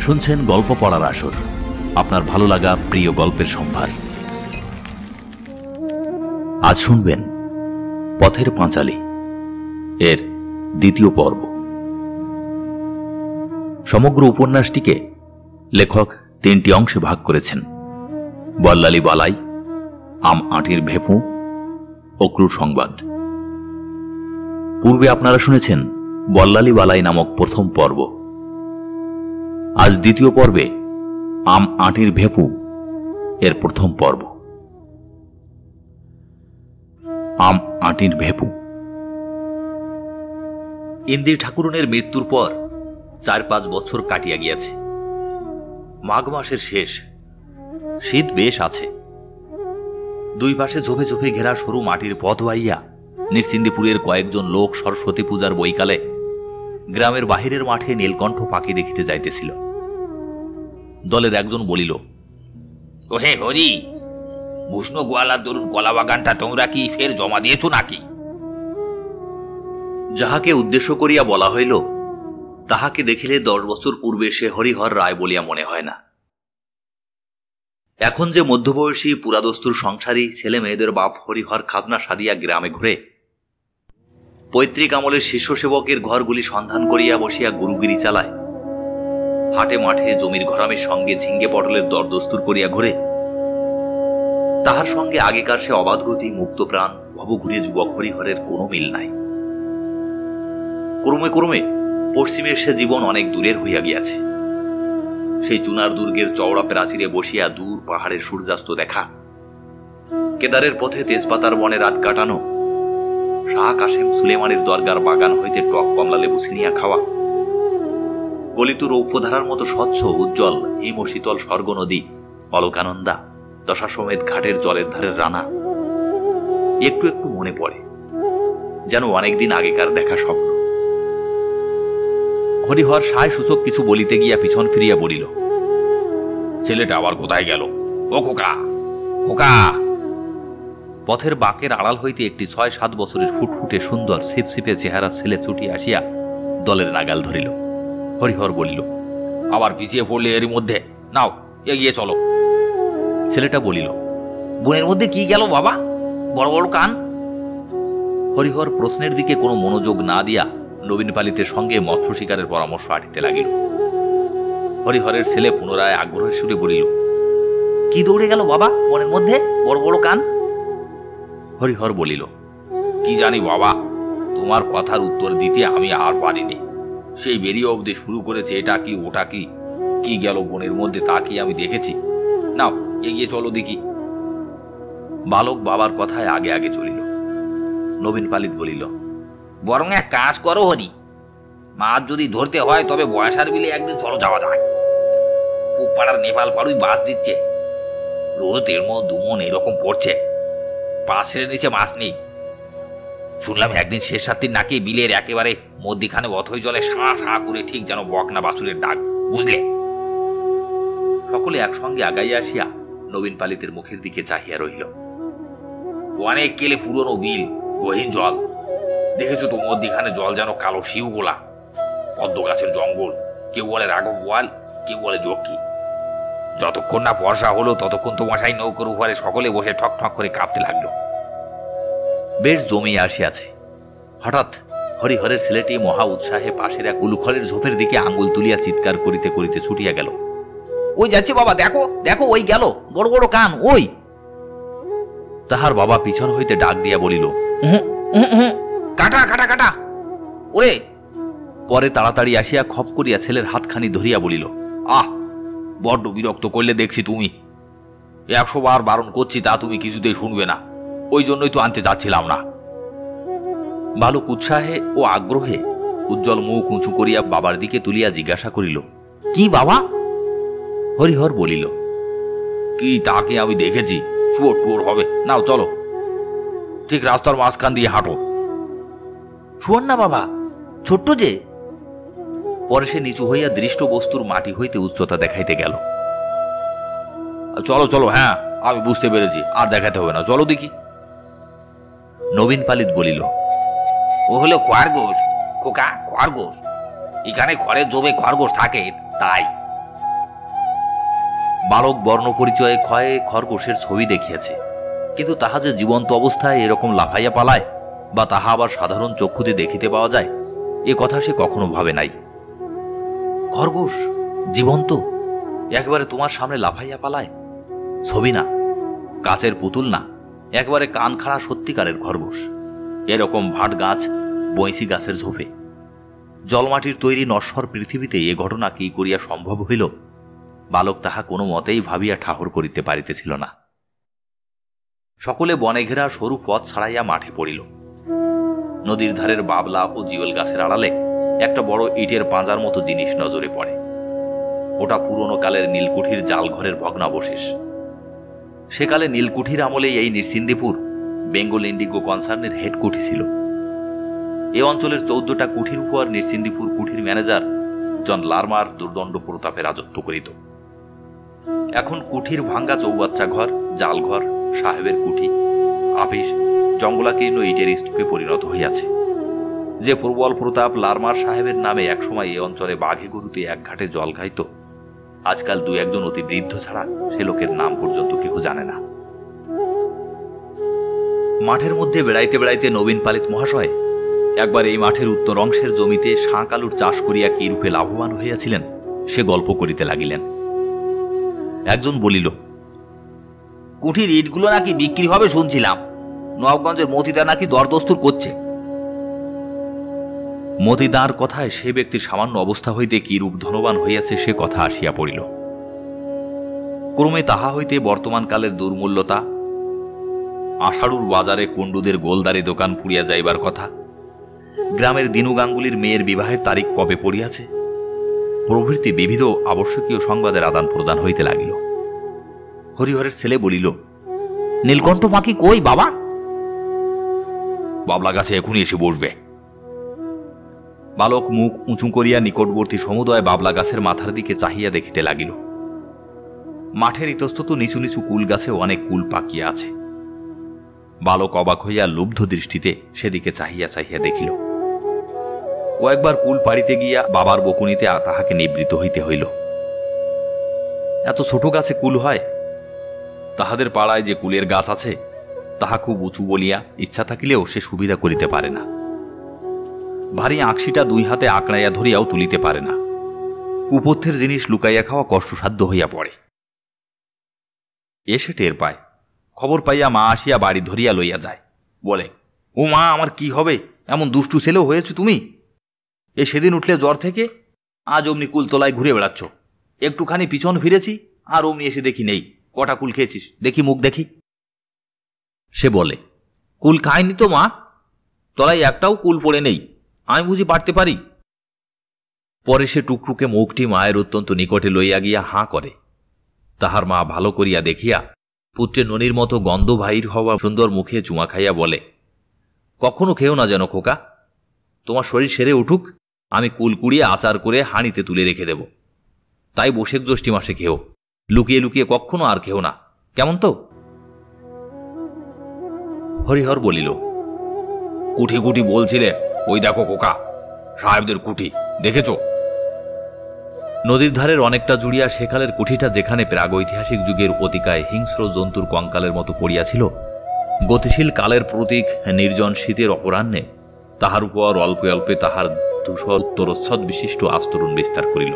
শুনছেন গল্প পড়ার আসর, আপনার ভালো লাগা প্রিয় গল্পের সম্ভার। আজ শুনবেন পথের পাঁচালী এর দ্বিতীয় পর্ব। সমগ্র উপন্যাসটিকে লেখক তিনটি অংশে ভাগ করেছেন: বল্লালী বালাই, আম আঁটির ভেপু ও ক্রূর সংবাদ। পূর্বে আপনারা শুনেছেন বল্লালী বালাই নামক প্রথম পর্ব। আজ দ্বিতীয় পর্বে আম আঁটির ভেপু এর প্রথম পর্ব। আম আঁটির ভেপু। ইন্দির ঠাকুরনের মৃত্যুর পর 4-5 বছর কাটিয়া গিয়াছে। মাঘ মাসের শেষ, শীত বেশ আছে। দুই পাশে ঝোপে ঝোপে ঘেরা সরু মাটির পথ বাইয়া নিশ্চিন্দিপুরের কয়েকজন লোক সরস্বতী পূজার বৈকালে গ্রামের বাহিরের মাঠে নীলকণ্ঠ পাখি দেখিতে যাইতেছিল। দলের একজন বলিল, ওহে হরি, ভূষ্ণ গোয়ালার দরুন কলা বাগানটা তোমরা কি ফের জমা দিয়েছ নাকি? যাহাকে উদ্দেশ্য করিয়া বলা হইল তাহাকে দেখিলে 10 বছর পূর্বে সে হরিহর রায় বলিয়া মনে হয় না। এখন যে মধ্যবয়সী পুরাদস্তুর সংসারী ছেলে মেয়েদের বাপ হরিহর খাজনা সাদিয়া গ্রামে ঘুরে পৈতৃক আমলের শিষ্য সেবকের ঘরগুলি সন্ধান করিয়া বসিয়া গুরুগিরি চালায়, হাটে মাঠে জমির ঘরামের সঙ্গে ঝিঙ্গে পটলের দরদস্তুর করিয়া ঘুরে, তাহার সঙ্গে আগেকার সে অবাধগতি মুক্ত প্রাণ ভবঘুরিয়ে যুবক হরিহরের কোনো মিল নাই। ক্রমে ক্রমে পশ্চিমের সে জীবন অনেক দূরের হইয়া গিয়াছে। সেই চুনার দুর্গের চওড়া প্রাচীরে বসিয়া দূর পাহাড়ের সূর্যাস্ত দেখা, কেদারের পথে তেজপাতার বনে রাত কাটানো, শাহ কাশেম সুলেমানের দরগার বাগান হইতে টক কমলা লেবু ছিনিয়া খাওয়া, গলিত রৌপ্যধারার মতো স্বচ্ছ উজ্জ্বল হিম শীতল স্বর্গ নদী অলকানন্দা, দশাশ্বমেধ ঘাটের জলের ধারের রানা একটু একটু মনে পড়ে, যেন অনেকদিন আগেকার দেখা স্বপ্ন। হরিহর সায় সূচক কিছু বলিতে গিয়া পিছন ফিরিয়া বলিল, ছেলেটা আবার কোথায় গেল? ও খোকা, খোকা! পথের বাঁকের আড়াল হইতে একটি 6-7 বছরের ফুটফুটে সুন্দর ছিপছিপে চেহারা ছেলে ছুটি আসিয়া দলের নাগাল ধরিল। হরিহর বলিল, আবার পিছিয়ে পড়লে এরই মধ্যে, নাও এগিয়ে চলো। ছেলেটা বলিল, বনের মধ্যে কি গেল বাবা, বড় বড় কান? হরিহর প্রশ্নের দিকে কোনো মনোযোগ না দিয়া নবীন পালিতের সঙ্গে মৎস্য শিকারের পরামর্শ আটিতে লাগিল। হরিহরের ছেলে পুনরায় আগ্রহের সুরে বলিল, কি দৌড়ে গেল বাবা বনের মধ্যে, বড় বড় কান? হরিহর বলিল, কি জানি বাবা, তোমার কথার উত্তর দিতে আমি আর পারিনি। সেই বেরিয়ে অবধি শুরু করেছে এটা কি ওটা কি, কি গেল বনের মধ্যে তা কি আমি দেখেছি? নাও এগিয়ে চলো দেখি। বালক বাবার কথায় আগে আগে চলিল। নবীন পালিত বলিল, বরং এক কাজ করো হরি, মাছ যদি ধরতে হয় তবে বয়সার বিলে একদিন চলো যাওয়া যায়। পুব পাড়ার নেপাল পাড়ুই বাস দিচ্ছে, রোজ 1.5 মণ 2 মণ এরকম পড়ছে, পাশের নিচে মাছ নেই। শুনলাম একদিন শেষ রাত্রির নাকি বিলের একেবারে মধ্যিখানে অথই জলে সাঁ সাঁ করে, ঠিক যেন বকনা বাছুরের ডাক, বুঝলে? সকলে একসঙ্গে আগাইয়া আসিয়া নবীন পালিতের মুখের দিকে চাহিয়া রহিল। অনেক কেলে পুরনো বিল, গহীন জল, দেখেছো তো মধ্যিখানে জল যেন কালো শিউ গোলা, পদ্ম গাছের জঙ্গল, কেউ বলে রাঘব বোয়াল, কেউ বলে যক্ষী। যতক্ষণ না বর্ষা হলো ততক্ষণ তো মশাই নৌকোর উপরে সকলে বসে ঠক ঠক করে কাঁপতে লাগলো। বেশ জমিয়ে আসিয়াছে। হঠাৎ হরিহরের ছেলেটি মহা উৎসাহে পাশের এক উলুখলের ঝোপের দিকে আঙ্গুল তুলিয়া চিৎকার করিতে করিতে ছুটিয়া গেল। ওই যাচ্ছে বাবা, দেখো দেখো, ওই গেল, বড় বড় কান, ওই! তাহার বাবা পিছন হইতে ডাক দিয়া বলিল, কাটা কাটা কাটা, ওরে! পরে তাড়াতাড়ি আসিয়া খপ করিয়া ছেলের হাতখানি ধরিয়া বলিল, আহ, বড্ড বিরক্ত করলে দেখছি তুমি। 100 বার বারণ করছি, তা তুমি কিছুতেই শুনবে না, ওই জন্যই তো আনতে যাচ্ছিলাম না। বালক উৎসাহে ও আগ্রহে উজ্জ্বল মুখ উঁচু করিয়া বাবার দিকে তুলিয়া জিজ্ঞাসা করিল, কি বাবা? হরিহর বলিল, কি তাকে আমি দেখেছি, শুয়োর টুয়োর হবে, নাও চলো, ঠিক রাস্তার মাঝখান দিয়ে হাঁটো। শুয়োর না বাবা, ছোট্ট যে। পরে সে নিচু হইয়া দৃষ্ট বস্তুর মাটি হইতে উচ্চতা দেখাইতে গেল। চলো চলো, হ্যাঁ আমি বুঝতে পেরেছি, আর দেখাতে হবে না, চলো দেখি। নবীন পালিত বলিল, ও হলো খরগোশ, খোকা খরগোশ, এখানে ঘরের জমে খরগোশ থাকে তাই। বালক বর্ণ পরিচয়ে ক্ষয়ে খরগোশের ছবি দেখিয়েছে, কিন্তু তাহা যে জীবন্ত অবস্থায় এরকম লাফাইয়া পালায় বা তাহা আবার সাধারণ চক্ষুতে দেখিতে পাওয়া যায়, এ কথা সে কখনো ভাবে নাই। খরগোশ জীবন্ত একবারে তোমার সামনে লাফাইয়া পালায়? ছবি না, কাচের পুতুল না, একবারে কান খাড়া সত্যিকারের খরগোশ। এরকম ভাট গাছ, বৈঁশি গাছের ঝোপে, জলমাটির তৈরি নশ্বর পৃথিবীতে এ ঘটনা কি করিয়া সম্ভব হইল, বালক তাহা কোনো মতেই ভাবিয়া ঠাহর করিতে পারিতেছিল না। সকলে বনে ঘেরা সরু পথ ছাড়াইয়া মাঠে পড়িল। নদীর ধারের বাবলা ও জিওল গাছের আড়ালে একটা বড় ইটের পাঁজার মতো জিনিস নজরে পড়ে। ওটা পুরনো কালের নীলকুঠির জালঘরের ভগ্নাবশেষ। সেকালে নীলকুঠির আমলেই এই নৃসিংদীপুর বেঙ্গল ইন্ডিগো কনসার্নের হেডকুঠি ছিল। এ অঞ্চলের 14টা কুঠির উপর নৃসিংদীপুর কুঠির ম্যানেজার জন লারমার দুর্দণ্ড প্রতাপে রাজত্ব করিত। এখন কুঠির ভাঙ্গা চৌবাচ্চা ঘর, জালঘর, সাহেবের কুঠি, আপিস, জঙ্গলাকীর্ণ ইটের স্তূপে পরিণত হইয়াছে। যে প্রবল প্রতাপ লারমার সাহেবের নামে একসময় এ অঞ্চলে বাঘে গরুতে এক ঘাটে জল খাইত, আজকাল 2-1 অতি বৃদ্ধ ছাড়া সে লোকের নাম পর্যন্ত কেউ জানে না। মাঠের মধ্যে বেড়াইতে বেড়াইতে নবীন পালিত মহাশয় একবার এই মাঠের উত্তর অংশের জমিতে শাঁক আলুর চাষ করিয়া কি রূপে লাভবান হইয়াছিলেন সে গল্প করিতে লাগিলেন। একজন বলিল, কুঠির ইটগুলো নাকি বিক্রি হবে শুনছিলাম, নবাবগঞ্জের মতিদা নাকি দরদস্তুর করছে। মতিদার কথায় সে ব্যক্তির সামান্য অবস্থা হইতে কি রূপ ধনবান হইয়াছে সে কথা আসিয়া পড়িল। ক্রমে তাহা হইতে বর্তমানকালের দুর্মূল্যতা, আষাঢ়ুর বাজারে কুণ্ডুদের গোলদারি দোকান পুড়িয়া যাইবার কথা, গ্রামের দিনু গাঙ্গুলির মেয়ের বিবাহের তারিখ কবে পড়িয়াছে প্রভৃতি বিবিধ আবশ্যকীয় সংবাদের আদান প্রদান হইতে লাগিল। হরিহরের ছেলে বলিল, নীলকণ্ঠ মাকি কই বাবা? বাবলা গাছে এখনই এসে বসবে। বালক মুখ উঁচু করিয়া নিকটবর্তী সমুদয় বাবলা গাছের মাথার দিকে চাহিয়া দেখিতে লাগিল। মাঠের ইতস্তত নিচু নিচু কুল গাছে অনেক কুল পাকিয়া আছে। বালক অবাক হইয়া লুব্ধ দৃষ্টিতে সেদিকে চাহিয়া চাহিয়া দেখিল। কয়েকবার কুল পাড়িতে গিয়া বাবার বকুনিতে তাহাকে নিবৃত হইতে হইল। এত ছোট গাছে কুল হয়? তাহাদের পাড়ায় যে কুলের গাছ আছে তাহা খুব উঁচু বলিয়া ইচ্ছা থাকিলেও সে সুবিধা করিতে পারে না। ভারী আঁকশিটা 2 হাতে আঁকড়াইয়া ধরিয়াও তুলিতে পারে না। কুপথ্যের জিনিস লুকাইয়া খাওয়া কষ্টসাধ্য হইয়া পড়ে। এসে টের পায়। খবর পাইয়া মা আসিয়া বাড়ি ধরিয়া লইয়া যায়। বলে, ও মা, আমার কি হবে? এমন দুষ্টু ছেলেও হয়েছ তুমি। এ সেদিন উঠলে জ্বর থেকে, আজ অমনি কুলতলায় ঘুরে বেড়াচ্ছ। একটুখানি পিছন ফিরেছি আর অমনি এসে দেখি নেই। কটা কুল খেয়েছিস দেখি, মুখ দেখি। সে বলে, কুল খায়নি তো মা, তলায় একটাও কুল পড়ে নেই, আমি বুঝি পারতে পারি? পরে সে টুকটুকে মুখটি মায়ের অত্যন্ত নিকটে লইয়া গিয়া হাঁ করে। তাহার মা ভালো করিয়া দেখিয়া পুত্রের ননির মতো গন্ধ বাহির হওয়া সুন্দর মুখে চুমা খাইয়া বলে, কখনো খেও না যেন খোকা, তোমার শরীর সেরে উঠুক, আমি কুল কুড়িয়ে আচার করে হাঁড়িতে তুলে রেখে দেব। তাই বৈশাখ জ্যৈষ্ঠী মাসে খেও, লুকিয়ে লুকিয়ে কখনো আর খেও না, কেমন তো? হরিহর বলিল, কুঠি কুঠি বলছিলে, ওই দেখো খোকা, সাহেবদের কুঠি দেখেছ? নদীর ধারের অনেকটা জুড়িয়া সেকালের কুঠিটা যেখানে প্রাগৈতিহাসিক যুগের অতিকায় হিংস্র জন্তুর কঙ্কালের মতো পড়িয়াছিল, গতিশীল কালের প্রতীক নির্জন শীতের অপরাহ্নে তাহার উপর অল্পে অল্পে তাহার ধূসর উত্তরচ্ছদ বিশিষ্ট আস্তরণ বিস্তার করিল।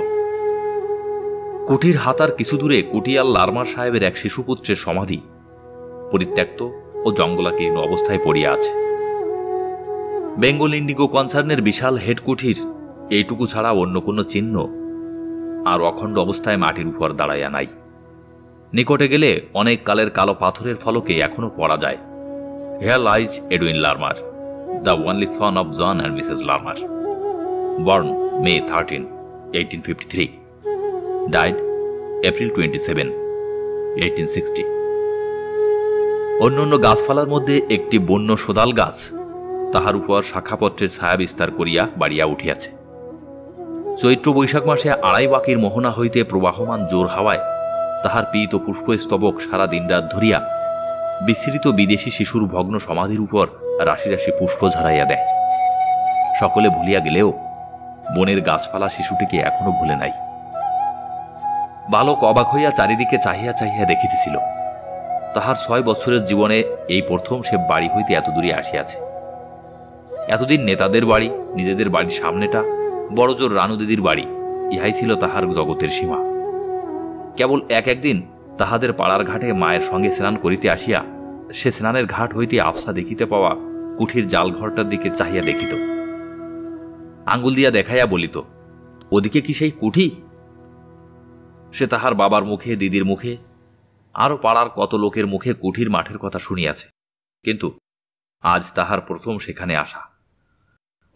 কুঠির হাতার কিছু দূরে কুটিয়াল লারমার সাহেবের এক শিশুপুত্রের সমাধি পরিত্যক্ত ও জঙ্গলাকীর্ণ অবস্থায় পড়িয়া আছে। বেঙ্গল ইন্ডিগো কনসার্নের বিশাল হেডকুঠির এইটুকু ছাড়া অন্য কোনো চিহ্ন আর অখণ্ড অবস্থায় মাটির উপর দাঁড়াইয়া নাই। নিকটে গেলে অনেক কালের কালো পাথরের ফলকে এখনো পড়া যায়, here lies Edwin Larmar, the only son of John and Mrs Larmar, born May 13, 1853, died April 27, 1860। অন্য অন্য গাছপালার মধ্যে একটি বন্য সোদাল গাছ তাহার উপর শাখাপত্রের ছায়া বিস্তার করিয়া বাড়িয়া উঠিয়াছে। চৈত্র বৈশাখ মাসে 2.5 বাকির মোহনা হইতে প্রবাহমান জোর হাওয়ায় তাহার পীত পুষ্পস্তবক সারা দিনরাত ধরিয়া বিস্তৃত বিদেশি শিশুর ভগ্ন সমাধির উপর রাশি রাশি পুষ্প ঝরাইয়া দেয়। সকলে ভুলিয়া গেলেও বনের গাছপালা শিশুটিকে এখনো ভুলে নাই। বালক অবাক হইয়া চারিদিকে চাহিয়া চাহিয়া দেখিতেছিল। তাহার 6 বছরের জীবনে এই প্রথম সে বাড়ি হইতে এত দূরে আসিয়াছে। এতদিন নেতাদের বাড়ি, নিজেদের বাড়ির সামনেটা, বড়জোর রানু দিদির বাড়ি, ইহাই ছিল তাহার জগতের সীমা। কেবল একদিন তাহাদের পাড়ার ঘাটে মায়ের সঙ্গে স্নান করিতে আসিয়া সে স্নানের ঘাট হইতে আফসা দেখিতে পাওয়া কুঠির জাল ঘরটার দিকে চাহিয়া দেখিত। আঙ্গুল দিয়া দেখাইয়া বলিত, ওদিকে কি সেই কুঠি? সে তাহার বাবার মুখে, দিদির মুখে, আরো পাড়ার কত লোকের মুখে কুঠির মাঠের কথা শুনিয়াছে, কিন্তু আজ তাহার প্রথম সেখানে আসা।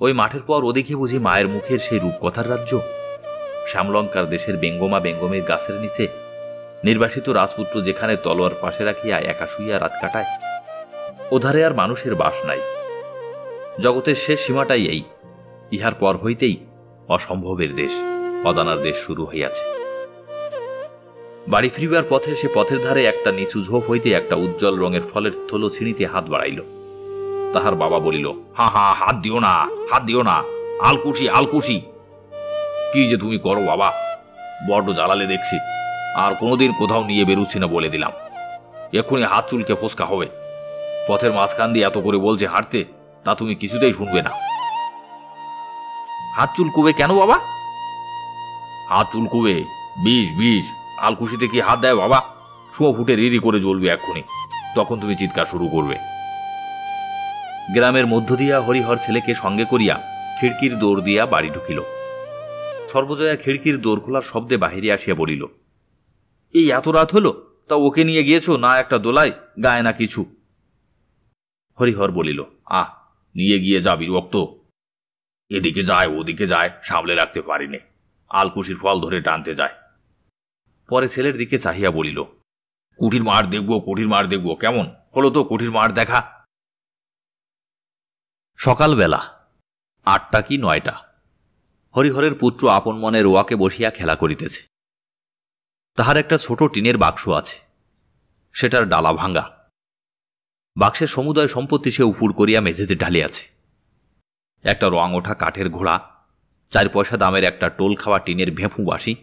ওই মাঠের পর ওদিকে বুঝি মায়ের মুখের সেই রূপকথার রাজ্য? শ্যামলঙ্কার দেশের বেঙ্গমা বেঙ্গমের গাছের নিচে নির্বাসিত রাজপুত্র যেখানে তলোয়ার পাশে রাখিয়া একা শুইয়া রাত কাটায়, ওধারে আর মানুষের বাস নাই। জগতের শেষ সীমাটাই এই। ইহার পর হইতেই অসম্ভবের দেশ, অজানার দেশ শুরু হইয়াছে। বাড়ি ফিরিবার পথে সে পথের ধারে একটা নিচু ঝোপ হইতে একটা উজ্জ্বল রঙের ফলের থলো ছিঁড়িতে হাত বাড়াইল। তাহার বাবা বলিল, হা হা, হাত দিও না, হাত দিও না, আলকুশি আলকুশি। কি যে তুমি করো বাবা, বড্ড জ্বালালে দেখছি। আর কোনোদিন কোথাও নিয়ে বেরুচ্ছি না বলে দিলাম। এক্ষুনি হাত চুলকে ফোসকা হবে। পথের মাঝখান দিয়ে এত করে বলছে হাঁটতে, তা তুমি কিছুতেই শুনবে না। হাত চুলকুবে কেন বাবা? হাত চুলকুবে? বিষ বিষ। আলকুশিতে কি হাত দেয় বাবা? শুঁয়ো ফুটে রিরি করে জ্বলবে এক্ষুনি, তখন তুমি চিৎকার শুরু করবে। গ্রামের মধ্য দিয়া হরিহর ছেলেকে সঙ্গে করিয়া খিড়কির দৌড় দিয়া বাড়ি ঢুকিল। সর্বজয়া খিড়কির দৌড় খোলার শব্দে বাহিরে আসিয়া বলিল, এই এত রাত হলো, তা ওকে নিয়ে গিয়েছ না একটা দোলায়, গায়ে না কিছু? হরিহর বলিল, আহ, নিয়ে গিয়ে যা বিরক্ত। এদিকে যায় ওদিকে যায়, সামলে রাখতে পারিনে। আলকুশির ফল ধরে টানতে যায়। পরে ছেলের দিকে চাহিয়া বলিল, কুঠির মাঠ দেখবো, কুঠির মাঠ দেখবো। কেমন হলো তো কুঠির মাঠ দেখা? সকালবেলা 8টা কি 9টা। হরিহরের পুত্র আপন মনে রোয়াকে বসিয়া খেলা করিতেছে। তাহার একটা ছোট টিনের বাক্স আছে, সেটার ডালা ভাঙ্গা। বাক্সের সমুদয় সম্পত্তি সে উপুড় করিয়া মেঝেতে ঢালিয়াছে। একটা রং ওঠা কাঠের ঘোড়া, 4 পয়সা দামের একটা টোল খাওয়া টিনের ভেঁফু বাসি,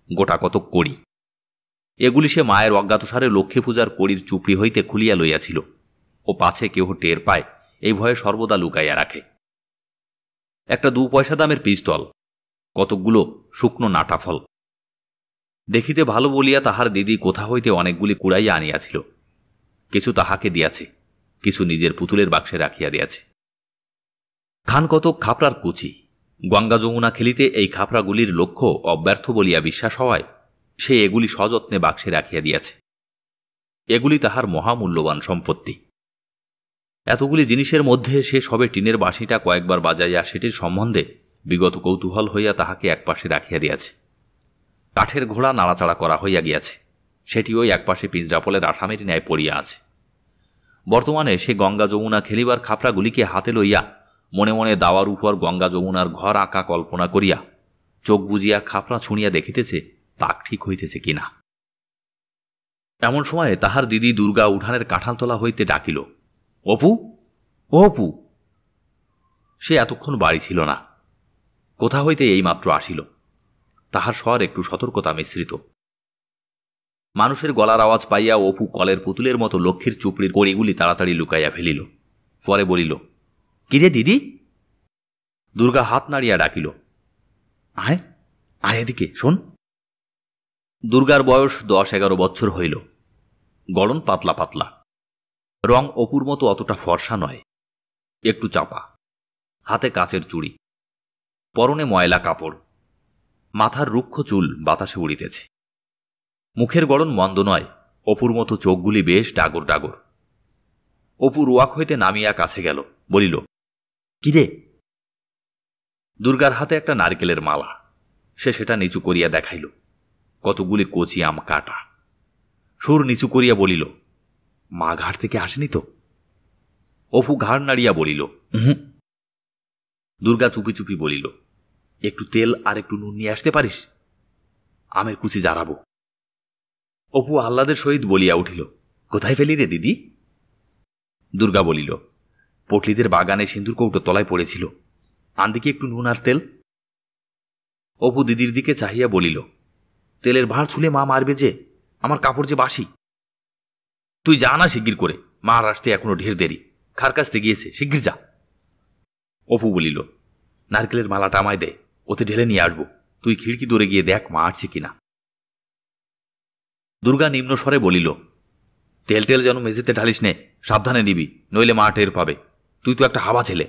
গোটা কতক কড়ি, এগুলি সে মায়ের অজ্ঞাতসারে লক্ষ্মী পূজার কড়ির চুপড়ি হইতে খুলিয়া লইয়াছিল ও পাছে কেহ টের পায় এই ভয়ে সর্বদা লুকাইয়া রাখে। একটা 2 পয়সা দামের পিস্তল, কতকগুলো শুকনো নাটা ফল। দেখিতে ভালো বলিয়া তাহার দিদি কোথা হইতে অনেকগুলি কুড়াইয়া আনিয়াছিল। কিছু তাহাকে দিয়াছে, কিছু নিজের পুতুলের বাক্সে রাখিয়া দিয়াছে। খান কতক খাপড়ার কুচি। গঙ্গা যমুনা খেলিতে এই খাপড়াগুলির লক্ষ্য অব্যর্থ বলিয়া বিশ্বাস হওয়ায় সে এগুলি সযত্নে বাক্সে রাখিয়া দিয়াছে। এগুলি তাহার মহামূল্যবান সম্পত্তি। এতগুলি জিনিসের মধ্যে সে সবে টিনের বাঁশিটা কয়েকবার বাজাইয়া সেটির সম্বন্ধে বিগত কৌতূহল হইয়া তাহাকে একপাশে রাখিয়া দিয়াছে। কাঠের ঘোড়া নাড়াচাড়া করা হইয়া গিয়াছে, সেটিও একপাশে পিঁজরাপলের আসামের ন্যায় পড়িয়া আছে। বর্তমানে সে গঙ্গা যমুনা খেলিবার খাপড়াগুলিকে হাতে লইয়া মনে মনে দাওয়ার উপর গঙ্গা যমুনার ঘর আঁকা কল্পনা করিয়া চোখ বুজিয়া খাপড়া ছুঁড়িয়া দেখিতেছে তাক ঠিক হইতেছে কিনা। এমন সময়ে তাহার দিদি দুর্গা উঠানের কাঁঠালতলা হইতে ডাকিল, অপু, ও অপু। সে এতক্ষণ বাড়ি ছিল না, কোথা হইতে এইমাত্র আসিল। তাহার স্বর একটু সতর্কতা মিশ্রিত। মানুষের গলার আওয়াজ পাইয়া অপু কলের পুতুলের মতো লক্ষ্মীর চুপড়ির কড়িগুলি তাড়াতাড়ি লুকাইয়া ফেলিল। পরে বলিল, কিরে দিদি? দুর্গা হাত নাড়িয়া ডাকিল, আয় আয় এদিকে শোন। দুর্গার বয়স 10-11 বছর হইল। গড়ন পাতলা পাতলা, রং অপুর মতো অতটা ফর্সা নয়, একটু চাপা, হাতে কাচের চুড়ি, পরনে ময়লা কাপড়, মাথার রুক্ষ চুল বাতাসে উড়িতেছে। মুখের গড়ন মন্দ নয়, অপুর মতো চোখগুলি বেশ ডাগর ডাগর। অপু রোয়াক হইতে নামিয়া কাছে গেল, বলিল, কিরে? দুর্গার হাতে একটা নারকেলের মালা। সে সেটা নিচু করিয়া দেখাইল, কতগুলি কচি আম কাটা। সুর নিচু করিয়া বলিল, মা ঘাট থেকে আসেনি তো? অপু ঘাড় নাড়িয়া বলিল, হুম। দুর্গা চুপি চুপি বলিল, একটু তেল আর একটু নুন নিয়ে আসতে পারিস? আমের কুচি জারাবো। অপু আহ্লাদের সহিত বলিয়া উঠিল, কোথায় ফেলি রে দিদি? দুর্গা বলিল, পটলিদের বাগানে সিন্দুর কৌটো তলায় পড়েছিল, আনদিকে একটু নুন আর তেল। অপু দিদির দিকে চাহিয়া বলিল, তেলের ভাঁড় ছুলে মা মারবে যে, আমার কাপড় যে বাসি। তুই যা না শিগগির করে, মা আর আসতে এখনো ঢের দেরি, খার কাছতে গিয়েছে, শিগগির যা। অপু বলিল, নারকেলের মালাটা আমায় দে, ওতে ঢেলে নিয়ে আসবো, তুই খিড়কি দৌড়ে গিয়ে দেখ মা আসছে কিনা। দুর্গা নিম্ন স্বরে বলিল, তেল টেল যেন মেঝেতে ঢালিস নে, সাবধানে নিবি, নইলে মা টের পাবে, তুই তো একটা হাবা ছেলে।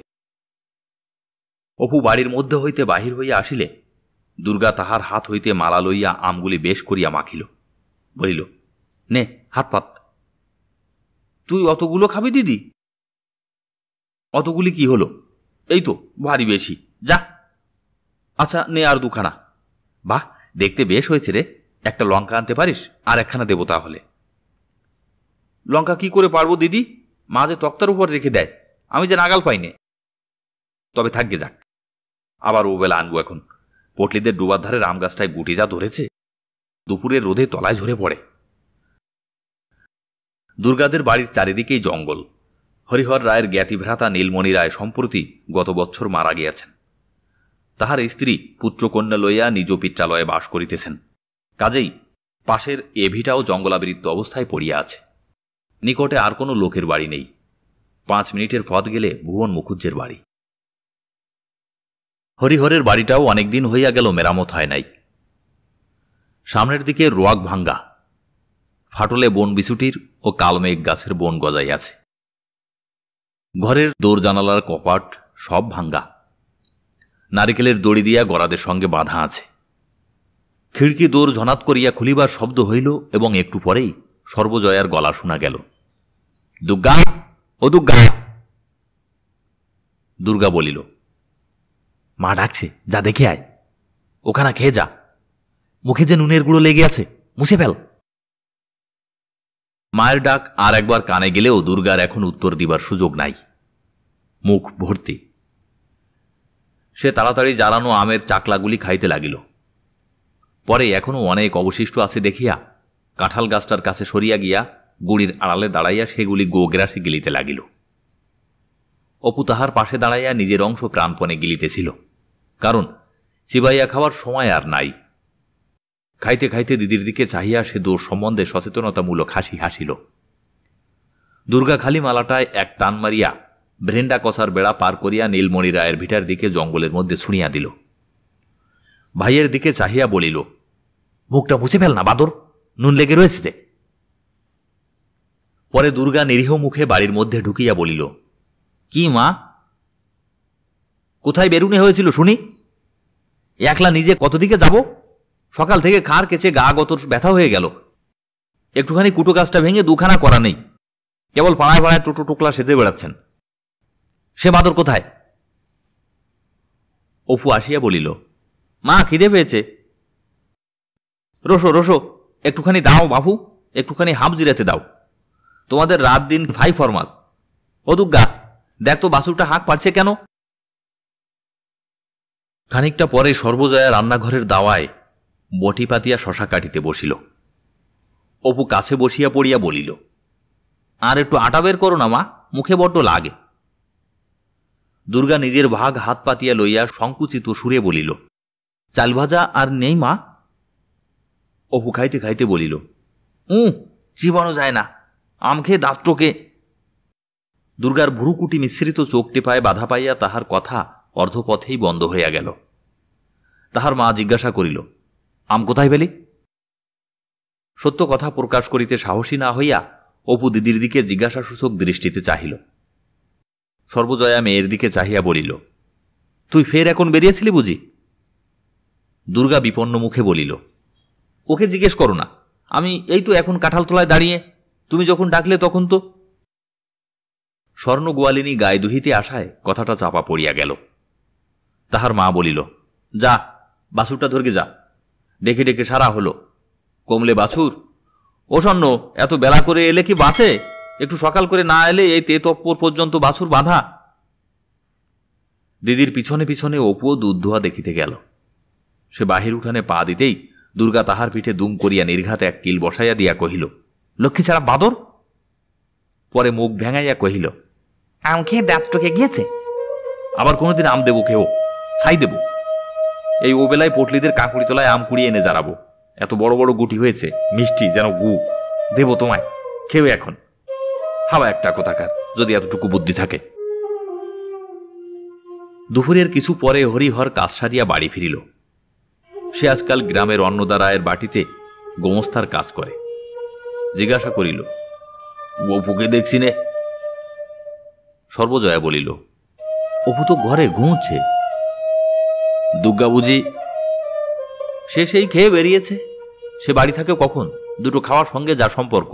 অপু বাড়ির মধ্যে হইতে বাহির হইয়া আসিলে দুর্গা তাহার হাত হইতে মালা লইয়া আমগুলি বেশ করিয়া মাখিল, বলিল, নে হাত পাত। তুই অতগুলো খাবি দিদি? অতগুলি কি হলো, এই তো ভারী বেশি, যা। আচ্ছা নে আর দুখানা। বাহ, দেখতে বেশ হয়েছে রে, একটা লঙ্কা আনতে পারিস, আর একখানা দেবো তাহলে। লঙ্কা কি করে পারবো দিদি, মা যে তক্তার উপর রেখে দেয়, আমি যে নাগাল পাইনে। তবে থাকবে যাক, আবার ও বেলা আনবো এখন। পটলিদের ডুবার ধারে রাম গাছটায় গুটি যা ধরেছে, দুপুরের রোদে তলায় ঝরে পড়ে। দুর্গাদের বাড়ির চারিদিকেই জঙ্গল। হরিহর রায়ের জ্ঞাতিভ্রাতা নীলমণি রায় সম্প্রতি গত বৎসর মারা গিয়াছেন। তাহার স্ত্রী পুত্রকন্যা লইয়া নিজ পিত্রালয়ে বাস করিতেছেন, কাজেই পাশের এভিটাও জঙ্গলাবৃত্ত অবস্থায় পড়িয়া আছে। নিকটে আর কোনো লোকের বাড়ি নেই। 5 মিনিটের পথ গেলে ভুবন মুখুজ্জের বাড়ি। হরিহরের বাড়িটাও অনেকদিন হইয়া গেল মেরামত হয় নাই। সামনের দিকে রোয়াক ভাঙ্গা, ফাটলে বন বিছুটির ও কালমেঘ গাছের বন গজাই আছে। ঘরের দোর জানালার কপাট সব ভাঙ্গা, নারিকেলের দড়ি দিয়া গড়াদের সঙ্গে বাঁধা আছে। খিড়কি দোর ঝনাত করিয়া খুলিবার শব্দ হইল এবং একটু পরেই সর্বজয়ার গলা শোনা গেল, দুর্গা, ও দুর্গা। দুর্গা বলিল, মা ডাকছে, যা দেখে আয়, ওখানা খেয়ে যা, মুখে যে নুনের গুঁড়ো লেগে আছে, মুছে ফেল। মায়ের ডাক আর একবার কানে গেলেও দুর্গার এখন উত্তর দিবার সুযোগ নাই, মুখ ভর্তি। সে তাড়াতাড়ি জ্বালানো আমের চাকলাগুলি খাইতে লাগিল। পরে এখনো অনেক অবশিষ্ট আছে দেখিয়া কাঁঠাল গাছটার কাছে সরিয়া গিয়া গুড়ির আড়ালে দাঁড়াইয়া সেগুলি গোগ্রাসে গিলিতে লাগিল। অপু তাহার পাশে দাঁড়াইয়া নিজের অংশ প্রাণপণে গিলিতেছিল, কারণ চিবাইয়া খাওয়ার সময় আর নাই। খাইতে খাইতে দিদির দিকে চাহিয়া সে দোষ সম্বন্ধে সচেতনতামূলক হাসি হাসিল। দুর্গা খালি মালাটায় এক টান মারিয়া ভ্রেন্ডা কষার বেড়া পার করিয়া নীলমণি রায়ের ভিটার দিকে জঙ্গলের মধ্যে ছুঁড়িয়া দিল। ভাইয়ের দিকে চাহিয়া বলিল, মুখটা মুছে ফেল না বাদর, নুন লেগে রয়েছে। পরে দুর্গা নিরীহ মুখে বাড়ির মধ্যে ঢুকিয়া বলিল, কি মা, কোথায় বেরুনে হয়েছিল শুনি? একলা নিজে কতদিকে যাব? সকাল থেকে খার কেচে গা গতর ব্যথা হয়ে গেল, একটুখানি কুটো গাছটা ভেঙে দুখানা করা নেই, কেবল পাড়ায় পাড়ায় টোটো টোকলা সেজে বেড়াচ্ছেন। সে বাদর কোথায়? অপু আসিয়া বলিল, মা খিদে পেয়েছে। রসো রসো, একটুখানি দাও বাবু, একটুখানি হাফ জিরাতে দাও, তোমাদের রাত দিন ভাই ফরমাস। ও দুর্গা, দেখ তো বাসুরটা হাঁক পারছে কেন? খানিকটা পরে সর্বজয়া রান্নাঘরের দাওয়ায় বটি পাতিয়া শশা কাটিতে বসিল। অপু কাছে বসিয়া পড়িয়া বলিল, আর একটু আটা বের করো না মা, মুখে বড্ড লাগে। দুর্গা নিজের ভাগ হাত পাতিয়া লইয়া সংকুচিত সুরে বলিল, চাল ভাজা আর নেই মা? অপু খাইতে খাইতে বলিল, চিবানো যায় না, আম খেয়ে দাঁত টোকে। দুর্গার ভুরুকুটি মিশ্রিত চোখ টেপায় বাধা পাইয়া তাহার কথা অর্ধপথেই বন্ধ হইয়া গেল। তাহার মা জিজ্ঞাসা করিল, আম কোথায় পেলি? সত্য কথা প্রকাশ করিতে সাহসী না হইয়া অপু দিদির দিকে জিজ্ঞাসাসূচক দৃষ্টিতে চাহিল। সর্বজয়া মেয়ের দিকে চাহিয়া বলিল, তুই ফের এখন বেরিয়েছিলি বুঝি? দুর্গা বিপন্ন মুখে বলিল, ওকে জিজ্ঞেস করো না, আমি এই তো এখন কাঁঠাল তলায় দাঁড়িয়ে, তুমি যখন ডাকলে তখন তো। স্বর্ণ গোয়ালিনী গায়ে দুহিতে আসায় কথাটা চাপা পড়িয়া গেল। তাহার মা বলিল, যা বাছুরটা ধরকে যা, ডেকে ডেকে সারা হলো, কমলে বাছুর। ও স্বর্ণ, এত বেলা করে এলে কি বাঁচে? একটু সকাল করে না এলে এই তেতপ্পর পর্যন্ত বাছুর বাঁধা। দিদির পিছনে পিছনে অপুও দুধ ধোয়া দেখিতে গেল। সে বাহির উঠানে পা দিতেই দুর্গা তাহার পিঠে দুম করিয়া নির্ঘাতে এক কিল বসাইয়া দিয়া কহিল, লক্ষ্মী ছাড়া বাদর। পরে মুখ ভেঙাইয়া কহিল, আম খেয়ে দাঁত টোকে গিয়েছে, আবার কোনোদিন আম দেবো কেউ, ছাই দেব। এই ও বেলায় পটলিদের কাঁকুড়ি তলায় আম কুড়িয়ে এনে জারাবো, এত বড় বড় গুটি হয়েছে, মিষ্টি যেন গু। দেব তোমায়, খেয়ে এখন। হাওয়া একটা কোথাকার, যদি এতটুকু বুদ্ধি থাকে। দুপুরের কিছু পরে হরিহর কাজ সারিয়া বাড়ি ফিরিল। সে আজকাল গ্রামের অন্নদা রায়ের বাটিতে গোমস্তার কাজ করে। জিজ্ঞাসা করিল, অপুকে দেখছি নে? সর্বজয়া বলিল, অপু তো ঘরে ঘুমোচ্ছে। দুর্গা বুঝি? সে সেই খেয়ে বেরিয়েছে। সে বাড়ি থাকে কখন? দুটো খাওয়ার সঙ্গে যা সম্পর্ক।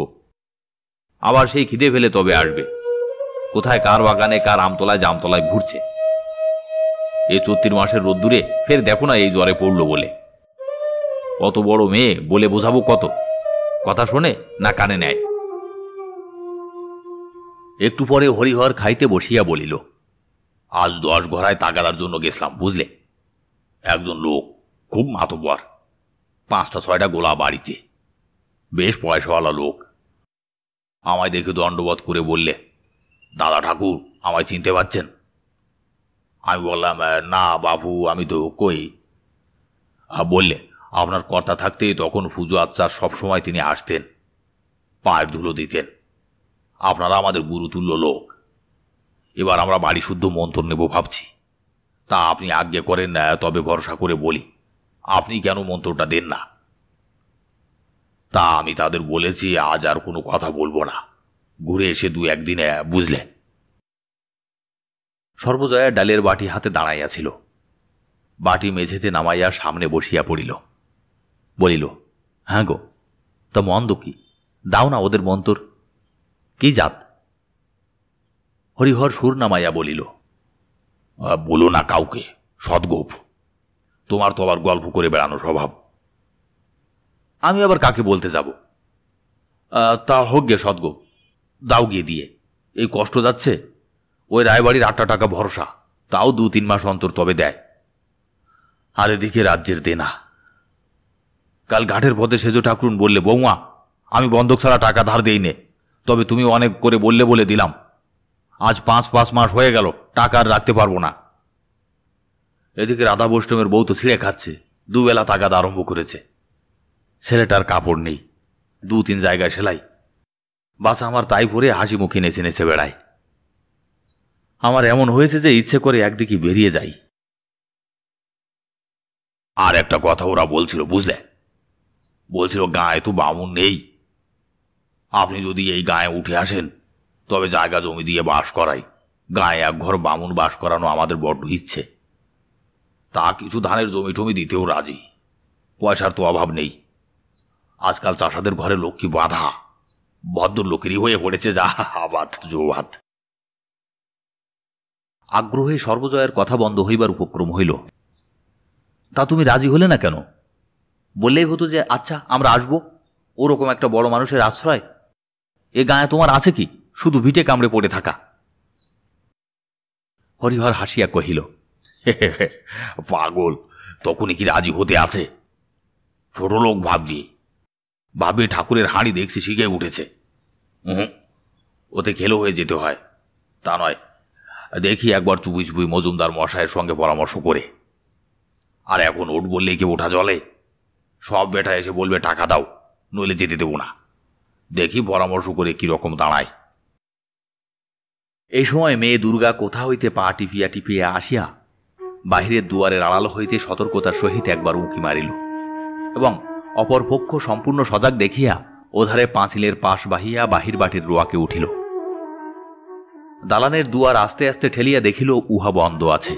আবার সেই খিদে ফেলে তবে আসবে। কোথায় কার বাগানে, কার আমতলায় জামতলায় ঘুরছে। এই ৩৪ মাসের রোদ্দুরে ফের দেখো না এই জ্বরে পড়ল বলে। অত বড় মেয়ে, বলে বোঝাবো কত? কথা শোনে না কানে নেয়? একটু পরে হরিহর খাইতে বসিয়া বলিল, আজ 10 ঘরায় তাগাদার জন্য গেছিলাম, বুঝলে? একজন লোক, খুব মাতব্বর, 5টা-6টা গোলা বাড়িতে, বেশ পয়সাওয়ালা লোক। আমায় দেখে দণ্ডবোধ করে বললে, দাদা ঠাকুর, আমায় চিনতে পারছেন? আমি বললাম, না বাবু, আমি তো কই। বললে, আপনার কর্তা থাকতে তখন পুজো আচ্চার সবসময় তিনি আসতেন, পায়ের ধুলো দিতেন। আপনারা আমাদের গুরুতুল্য লোক। এবার আমরা বাড়ি শুদ্ধ মন্ত্র নেব ভাবছি। তা আপনি আজ্ঞে করেন না, তবে ভরসা করে বলি, আপনি কেন মন্ত্রটা দেন না? তা আমি তাদের বলেছি, আজ আর কোনো কথা বলবো না, ঘুরে এসে 2-1 দিনে, বুঝলে? সর্বজয়া ডালের বাটি হাতে দাঁড়াইয়াছিল। বাটি মেঝেতে নামাইয়া সামনে বসিয়া পড়িল। বলিল, হ্যাঁ গো, তা মন্দ কি? দাও না ওদের মন্তর। কি জাত? হরিহর সুর নামাইয়া বলিল, বলো না কাউকে, সদ্গোপ। তোমার তো আবার গল্প করে বেড়ানো স্বভাব। আমি আবার কাকে বলতে যাব? তা হোক গে সদ্গোপ, দাও গিয়ে দিয়ে। এই কষ্ট যাচ্ছে। ওই রায়বাড়ির 8টা টাকা ভরসা, তাও 2-3 মাস অন্তর তবে দেয়। আর এদিকে রাজ্যের দেনা। কাল ঘাটের পথে সেজ ঠাকুরুন বললে, বৌমা, আমি বন্ধক ছাড়া টাকা ধার দেই নে, তবে তুমি অনেক করে বললে বলে দিলাম। আজ 5 মাস হয়ে গেল, টাকা আর রাখতে পারবো না। এদিকে রাধা বৈষ্ণবের বউ তো ছিঁড়ে খাচ্ছে, 2 বেলা তাগাদা আরম্ভ করেছে। ছেলেটার কাপড় নেই, 2-3 জায়গায় সেলাই। বাসা আমার তাই ভরে হাসি মুখে নেচে নেচে বেড়ায়। আমার এমন হয়েছে যে ইচ্ছে করে একদিকে বেরিয়ে যাই। আর একটা কথা ওরা বলছিল, বুঝলে? বলছিল, গায়ে তো বামুন নেই। আপনি যদি এই গায়ে উঠে আসেন, তবে জায়গা জমি দিয়ে বাস করাই। গায়ে 1 ঘর বামুন বাস করানো আমাদের বড্ড ইচ্ছে। তা কিছু ধানের জমি টমি দিতেও রাজি। পয়সার তো অভাব নেই। আজকাল চাষাদের ঘরে লক্ষ্মী বাঁধা, ভদ্র লোকেরই হয়ে পড়েছে যা আবাদ জোবাদ। আগ্রহে সর্বজয়ের কথা বন্ধ হইবার উপক্রম হইল। তা তুমি রাজি হলে না কেন? বললেই হতো যে আচ্ছা আমরা আসবো, ওরকম একটা বড় মানুষের আশ্রয়। এ গায়ে তোমার আছে কি? শুধু ভিটে কামড়ে পড়ে থাকা। হরিহর হাসিয়া কহিল, পাগল, তখনই কি রাজি হতে আছে? ছোট লোক ভাববে ঠাকুরের হাঁড়ি দেখছি শিখে উঠেছে। ওতে খেলো হয়ে যেতে হয়, তা নয়। দেখি একবার চুপি চুপি মজুমদার মশাইয়ের সঙ্গে পরামর্শ করে। আর এখন ওঠ বললেই কি ওঠা চলে? সব বেটা এসে বলবে টাকা দাও, নইলে যেতে দেব না। দেখি পরামর্শ করে কি রকম দাঁড়ায়। এই সময় মেয়ে দুর্গা কোথা হইতে পা টিপিয়া টিপিয়া আসিয়া বাহিরের দুয়ারের আড়াল হইতে সতর্কতার সহিত একবার উঁকি মারিল, এবং অপর পক্ষ সম্পূর্ণ সজাগ দেখিয়া ওধারে পাঁচিলের পাশ বাহিয়া বাহির বাটির রোয়াকে উঠিল। দালানের দুয়ার আস্তে আস্তে ঠেলিয়া দেখিল উহা বন্ধ আছে।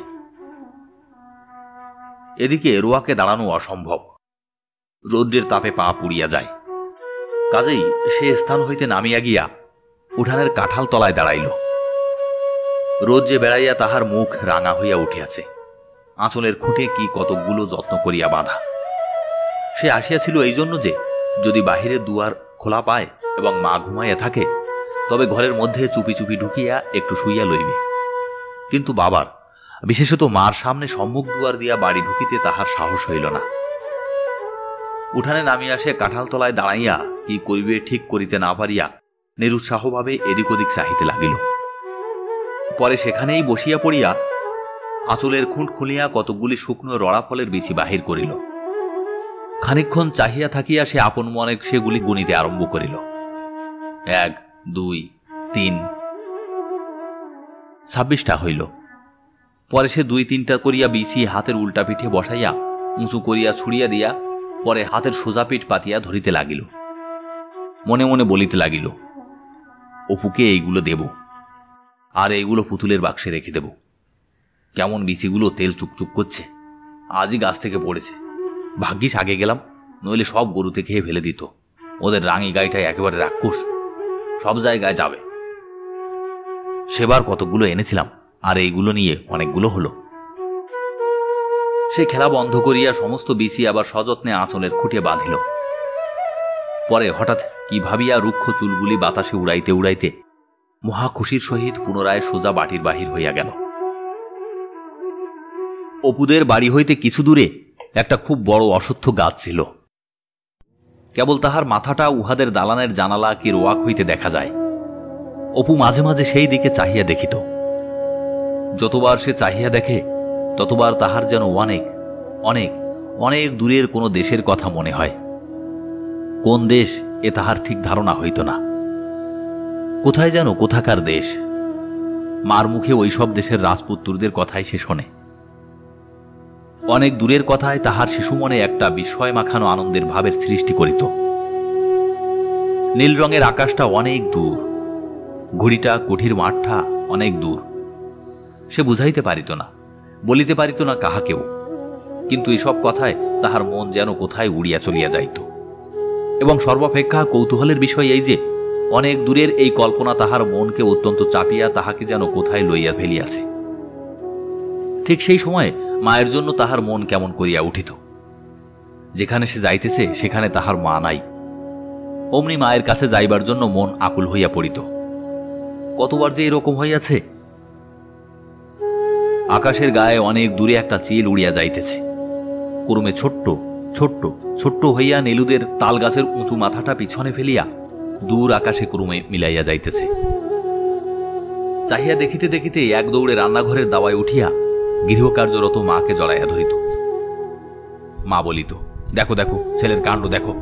এদিকে রোয়াকে দাঁড়ানো অসম্ভব, রৌদ্রের তাপে পা পুড়িয়া যায়। কাজেই সে স্থান হইতে নামিয়া গিয়া উঠানের কাঁঠাল তলায় দাঁড়াইল। রোদ যে বেড়াইয়া তাহার মুখ রাঙা হইয়া উঠিয়াছে, আঁচলের খুঁটে কি কতকগুলো যত্ন করিয়া বাঁধা। সে আসিয়াছিল এই জন্য যে যদি বাহিরের দুয়ার খোলা পায় এবং মা ঘুমাইয়া থাকে, তবে ঘরের মধ্যে চুপি চুপি ঢুকিয়া একটু শুইয়া লইবে। কিন্তু বাবার, বিশেষত মার সামনে সম্মুখ দুয়ার দিয়া বাড়ি ঢুকিতে তাহার সাহস হইল না। উঠানে নামিয়া সে কাঁঠাল তলায় দাঁড়াইয়া কি করিবে ঠিক করিতে না পারিয়া নিরুৎসাহভাবে এদিক ওদিক চাহিতে লাগিল। পরে সেখানেই বসিয়া পড়িয়া আঁচলের খুঁট খুলিয়া কতকগুলি শুকনো রড়া ফলের বিচি বাহির করিল। খানিকক্ষণ চাহিয়া থাকিয়া সে আপন মনে সেগুলি গুনিতে আরম্ভ করিল। 1, 2, 3, 26টা হইল। পরে সে 2-3টা করিয়া বিছি হাতের উল্টা পিঠে বসাইয়া উঁচু করিয়া ছুড়িয়া দিয়া পরে হাতের সোজা পিঠ পাতিয়া ধরিতে লাগিল। মনে মনে বলিতে লাগিল, অপুকে এইগুলো দেব, আর এইগুলো পুতুলের বাক্সে রেখে দেব। কেমন বিচিগুলো তেল চুকচুক করছে, আজই গাছ থেকে পড়েছে। ভাগ্যিস আগে গেলাম, নইলে সব গরুতে খেয়ে ফেলে দিত। ওদের রাঙি গাইটাই একেবারে রাক্ষস, সব জায়গায় যাবে। সেবার কতগুলো এনেছিলাম, আর এইগুলো নিয়ে অনেকগুলো হলো। সে খেলা বন্ধ করিয়া সমস্ত বিচি আবার সযত্নে আঁচলের খুঁটে বাঁধিল। পরে হঠাৎ কি ভাবিয়া রুক্ষ চুলগুলি বাতাসে উড়াইতে উড়াইতে মহা খুশির সহিত পুনরায় সোজা বাটির বাহির হইয়া গেল। অপুদের বাড়ি হইতে কিছু দূরে একটা খুব বড় অশ্বত্থ গাছ ছিল। কেবল তাহার মাথাটা উহাদের দালানের জানালা কি রোয়াক হইতে দেখা যায়। অপু মাঝে মাঝে সেই দিকে চাহিয়া দেখিত। যতবার সে চাহিয়া দেখে ততবার তাহার যেন অনেক অনেক অনেক দূরের কোনো দেশের কথা মনে হয়। কোন দেশ এ তাহার ঠিক ধারণা হইত না। কোথায় যেন কোথাকার দেশ। মার মুখে ওই সব দেশের রাজপুত্রদের কথাই সে শোনে। অনেক দূরের কথায় তাহার শিশু মনে একটা বিস্ময় মাখানো আনন্দের ভাবের সৃষ্টি করিত। নীল রঙের আকাশটা অনেক দূর, ঘুড়িটা কুঠির মাঠটা অনেক দূর। সে বুঝাইতে পারিত না, বলিতে পারিত না কাহাকেও, কিন্তু এসব কথায় তাহার মন যেন কোথায় উড়িয়া চলিয়া যাইত। এবং সর্বাপেক্ষা কৌতূহলের বিষয় এই যে অনেক দূরের এই কল্পনা তাহার মনকে অত্যন্ত চাপিয়া তাহাকে যেন কোথায় লইয়া ফেলিয়াছে। ঠিক সেই সময়ে মায়ের জন্য তাহার মন কেমন করিয়া উঠিত। যেখানে সে যাইতেছে সেখানে তাহার মা নাই। অমনি মায়ের কাছে যাইবার জন্য মন আকুল হইয়া পড়িত। কতবার যে এরকম হইয়াছে। আকাশের গায়ে অনেক দূরে একটা চিল উড়িয়া যাইতেছে। কুরুমে ছোট্ট ছোট্ট ছোট্ট হইয়া নীলুদের তাল গাছের উঁচু মাথাটা পিছনে ফেলিয়া দূর আকাশে কুরুমে মিলাইয়া যাইতেছে। চাহিয়া দেখিতে দেখিতে এক দৌড়ে রান্নাঘরের দাওয়ায় উঠিয়া গৃহকার্যরত মাকে জড়াইয়া ধরিত। মা বলিত, দেখো দেখো ছেলের কাণ্ড দেখো।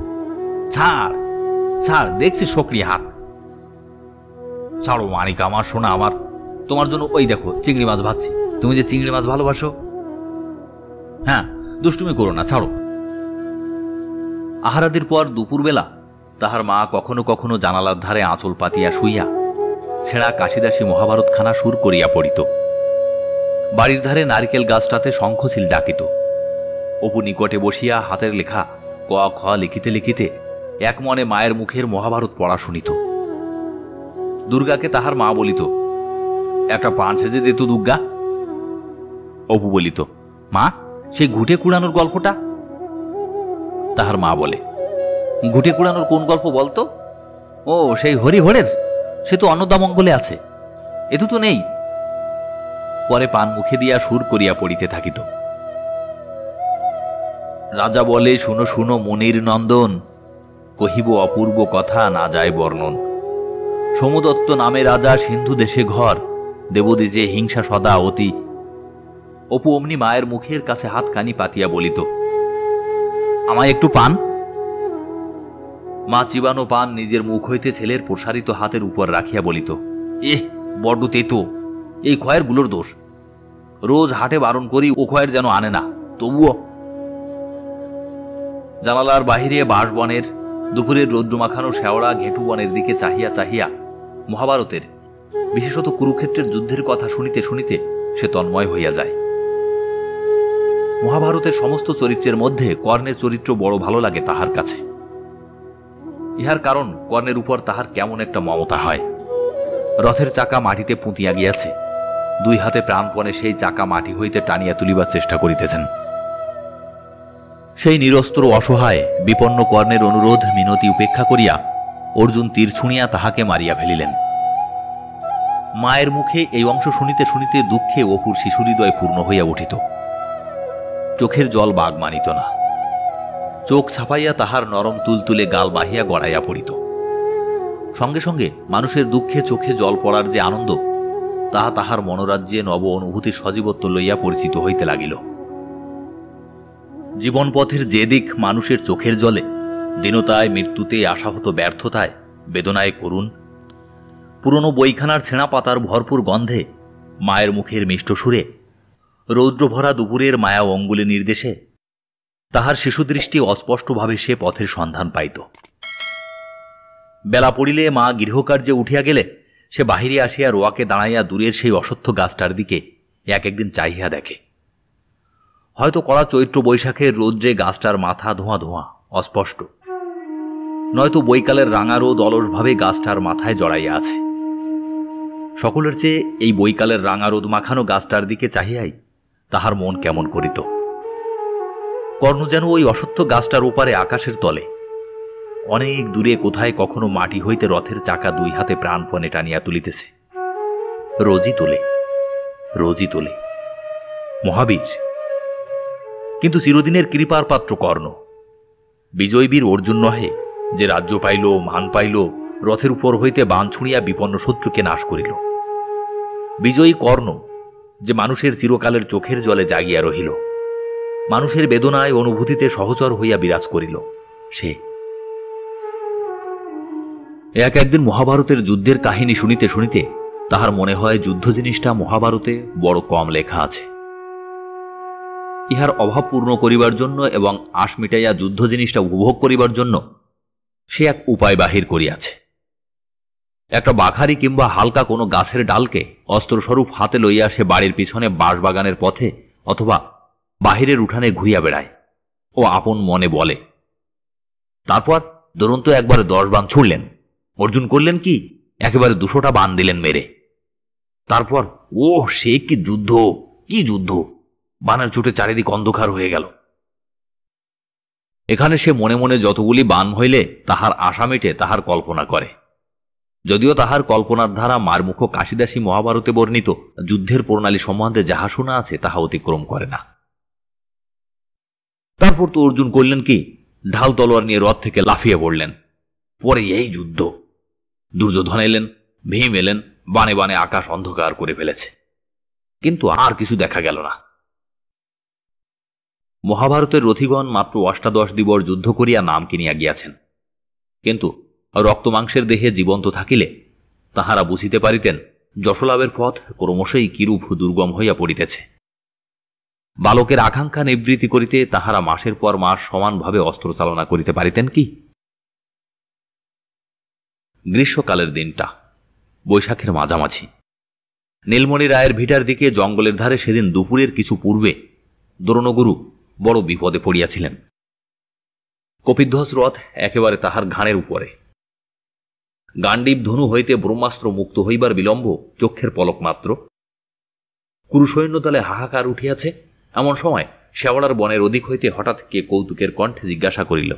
ছাড় ছাড়, দেখছি সক্রিয় হাত। ছাড়ো মানিক আমার, সোনা আমার, তোমার জন্য ওই দেখো চিংড়ি মাছ ভাজছি। তুমি যে চিংড়ি মাছ ভালোবাসো। হ্যাঁ, দুষ্টুমি করো না, ছাড়ো। আহারাদির পর দুপুরবেলা তাহার মা কখনো কখনো জানালার ধারে আঁচল পাতিয়া শুইয়া ছেঁড়া কাশিদাসী মহাভারতখানা সুর করিয়া পড়িত। বাড়ির ধারে নারিকেল গাছটাতে শঙ্খচিল ডাকিত। অপু নিকটে বসিয়া হাতের লেখা ক খ লিখিতে লিখিতে এক মনে মায়ের মুখের মহাভারত পড়া শুনিত। দুর্গাকে তাহার মা বলিত, একটা পান সেজে দিত দুর্গা। অপু বলিত, মা সেই ঘুটে কুড়ানোর গল্পটা। তাহার মা বলে, ঘুটে কুড়ানোর কোন গল্প বলতো? ও সেই হরিহরের, সে তো অন্নদামঙ্গলে আছে, এতু তো নেই। পরে পান মুখে দিয়া সুর করিয়া পড়িতে থাকিত। রাজা বলে, শুনো শুনো মনির নন্দন, কহিব অপূর্ব কথা না যায় বর্ণন। সমুদত্ত নামে রাজা, সিন্ধু দেশে ঘর, দেবদেজে হিংসা সদা অতি। অপু অমনি মায়ের মুখের কাছে হাতখানি পাতিয়া বলিত, আমায় একটু পান। মা চিবানো পান নিজের মুখ হইতে ছেলের প্রসারিত হাতের উপর রাখিয়া বলিত, বড্ড তেতো, এই খয়ের গুলোর দোষ। রোজ হাটে বারণ করি, ও খয়ের যেন আনে না, তবুও। জানালার বাহিরে বাঁশবনের দুপুরের রৌদ্রমাখানো শেওড়া ঘেঁটু বনের দিকে চাহিয়া চাহিয়া মহাভারতের, বিশেষত কুরুক্ষেত্রের যুদ্ধের কথা শুনিতে শুনিতে সে তন্ময় হইয়া যায়। মহাভারতের সমস্ত চরিত্রের মধ্যে কর্ণের চরিত্র বড় ভালো লাগে তাহার কাছে। ইহার কারণ কর্ণের উপর তাহার কেমন একটা মমতা হয়। রথের চাকা মাটিতে পুঁতিয়া গিয়াছে, দুই হাতে প্রাণপণে সেই চাকা মাটি হইতে টানিয়া তুলিবার চেষ্টা করিতেছেন। সেই নিরস্ত্র অসহায় বিপন্ন কর্ণের অনুরোধ মিনতি উপেক্ষা করিয়া অর্জুন তীর ছুঁড়িয়া তাহাকে মারিয়া ফেলিলেন। মায়ের মুখে এই অংশ শুনিতে শুনিতে দুঃখে অপুর শিশুহৃদয় পূর্ণ হইয়া উঠিত। চোখের জল বাগ মানিত না। চোখ ছাপাইয়া তাহার নরম তুলতুলে গাল বাহিয়া গড়াইয়া পড়িত। সঙ্গে সঙ্গে মানুষের দুঃখে চোখে জল পড়ার যে আনন্দ, তাহা তাহার মনোরাজ্যে নব অনুভূতির সজীবত্ব লইয়া পরিচিত হইতে লাগিল। জীবনপথের যে দিক মানুষের চোখের জলে, দীনতায়, মৃত্যুতে, আশাহত ব্যর্থতায়, বেদনায় করুণ, পুরনো বইখানার ছেঁড়া পাতার ভরপুর গন্ধে, মায়ের মুখের মিষ্ট সুরে, রৌদ্রভরা দুপুরের মায়া অঙ্গুলি নির্দেশে তাহার শিশুদৃষ্টি অস্পষ্টভাবে সে পথের সন্ধান পাইত। বেলা পড়িলে মা গৃহকার্যে উঠিয়া গেলে সে বাহিরে আসিয়া রোয়াকে দাঁড়াইয়া দূরের সেই অসত্য গাছটার দিকে একদিন চাহিয়া দেখে। হয়তো কড়া চৈত্র বৈশাখের রৌদ্রে গাছটার মাথা ধোঁয়া ধোঁয়া অস্পষ্ট, নয়তো বৈকালের রাঙা রোদ অলসভাবে গাছটার মাথায় জড়াইয়া আছে। সকলের চেয়ে এই বৈকালের রাঙা রোদ মাখানো গাছটার দিকে চাহিয়াই তাহার মন কেমন করিত। কর্ণ যেন ওই অসত্য গাছটার ওপারে আকাশের তলে অনেক দূরে কোথায় কখনো মাটি হইতে রথের চাকা দুই হাতে প্রাণপণে টানিয়া তুলিতেছে। রোজই তোলে, রোজই তোলে মহাবীর। কিন্তু চিরদিনের কৃপার পাত্র কর্ণ, বিজয়বীর অর্জুন নহে যে রাজ্য পাইল, মান পাইল, রথের উপর হইতে বাণ ছুঁড়িয়া বিপন্ন শত্রুকে নাশ করিল। বিজয়ী কর্ণ যে মানুষের চিরকালের চোখের জলে জাগিয়া রহিল, মানুষের বেদনায় অনুভূতিতে সহচর হইয়া বিরাজ করিল, সে একদিন মহাভারতের যুদ্ধের কাহিনী শুনিতে শুনিতে তাহার মনে হয় যুদ্ধ জিনিসটা মহাভারতে বড় কম লেখা আছে। ইহার অভাব পূর্ণ করিবার জন্য এবং আশ মিটাইয়া যুদ্ধ জিনিসটা উপভোগ করিবার জন্য সে এক উপায় বাহির করিয়াছে। একটা বাঘারি কিংবা হালকা কোনো গাছের ডালকে অস্ত্রস্বরূপ হাতে লইয়া সে বাড়ির পিছনে বাঁশবাগানের পথে অথবা বাহিরের উঠানে ঘুরিয়া বেড়ায় ও আপন মনে বলে। তারপর দুরন্ত একবারে 10 বাণ ছুড়লেন। অর্জুন করলেন কি, একেবারে 200টা বাণ দিলেন মেরে। তারপর ও সে কি যুদ্ধ, কি যুদ্ধ! বাণের চোটে চারিদিক অন্ধকার হয়ে গেল। এখানে সে মনে মনে যতগুলি বাণ হইলে তাহার আশা মেটে তাহার কল্পনা করে, যদিও তাহার কল্পনার ধারা মারমুখ কাশিদাসী মহাভারতে বর্ণিত যুদ্ধের প্রণালী সম্বন্ধে যাহা শোনা আছে তাহা অতিক্রম করে না। তারপর তো অর্জুন করলেন কি, ঢাল তলোয়ার নিয়ে রথ থেকে লাফিয়ে পড়লেন। পরে এই যুদ্ধ। দুর্যোধন এলেন, ভীম এলেন, বানে বানে আকাশ অন্ধকার করে ফেলেছে, কিন্তু আর কিছু দেখা গেল না। মহাভারতের রথিগণ মাত্র 18 দিবর যুদ্ধ করিয়া নাম কিনিয়া গিয়াছেন, কিন্তু রক্তমাংসের দেহে জীবন্ত থাকিলে তাহারা বুঝিতে পারিতেন যশলাভের পথ ক্রমশই কিরূপ দুর্গম হইয়া পড়িতেছে। বালকের আকাঙ্ক্ষা নিবৃত্তি করিতে তাহারা মাসের পর মাস সমানভাবে অস্ত্র চালনা করিতে পারিতেন কি? গ্রীষ্মকালের দিনটা, বৈশাখের মাঝামাঝি। নীলমণি রায়ের ভিটার দিকে জঙ্গলের ধারে সেদিন দুপুরের কিছু পূর্বে দ্রোণগুরু বড় বিপদে পড়িয়াছিলেন। কপিধ্বজ রথ একেবারে তাহার ঘাড়ের উপরে। গান্ডীব ধনু হইতে ব্রহ্মাস্ত্র মুক্ত হইবার বিলম্ব চক্ষের পলক মাত্র। কুরুসৈন্য দলে হাহাকার উঠিয়াছে। এমন সময় শেওড়ার বনের অধিক হইতে হঠাৎ কে কৌতুকের কণ্ঠে জিজ্ঞাসা করিল,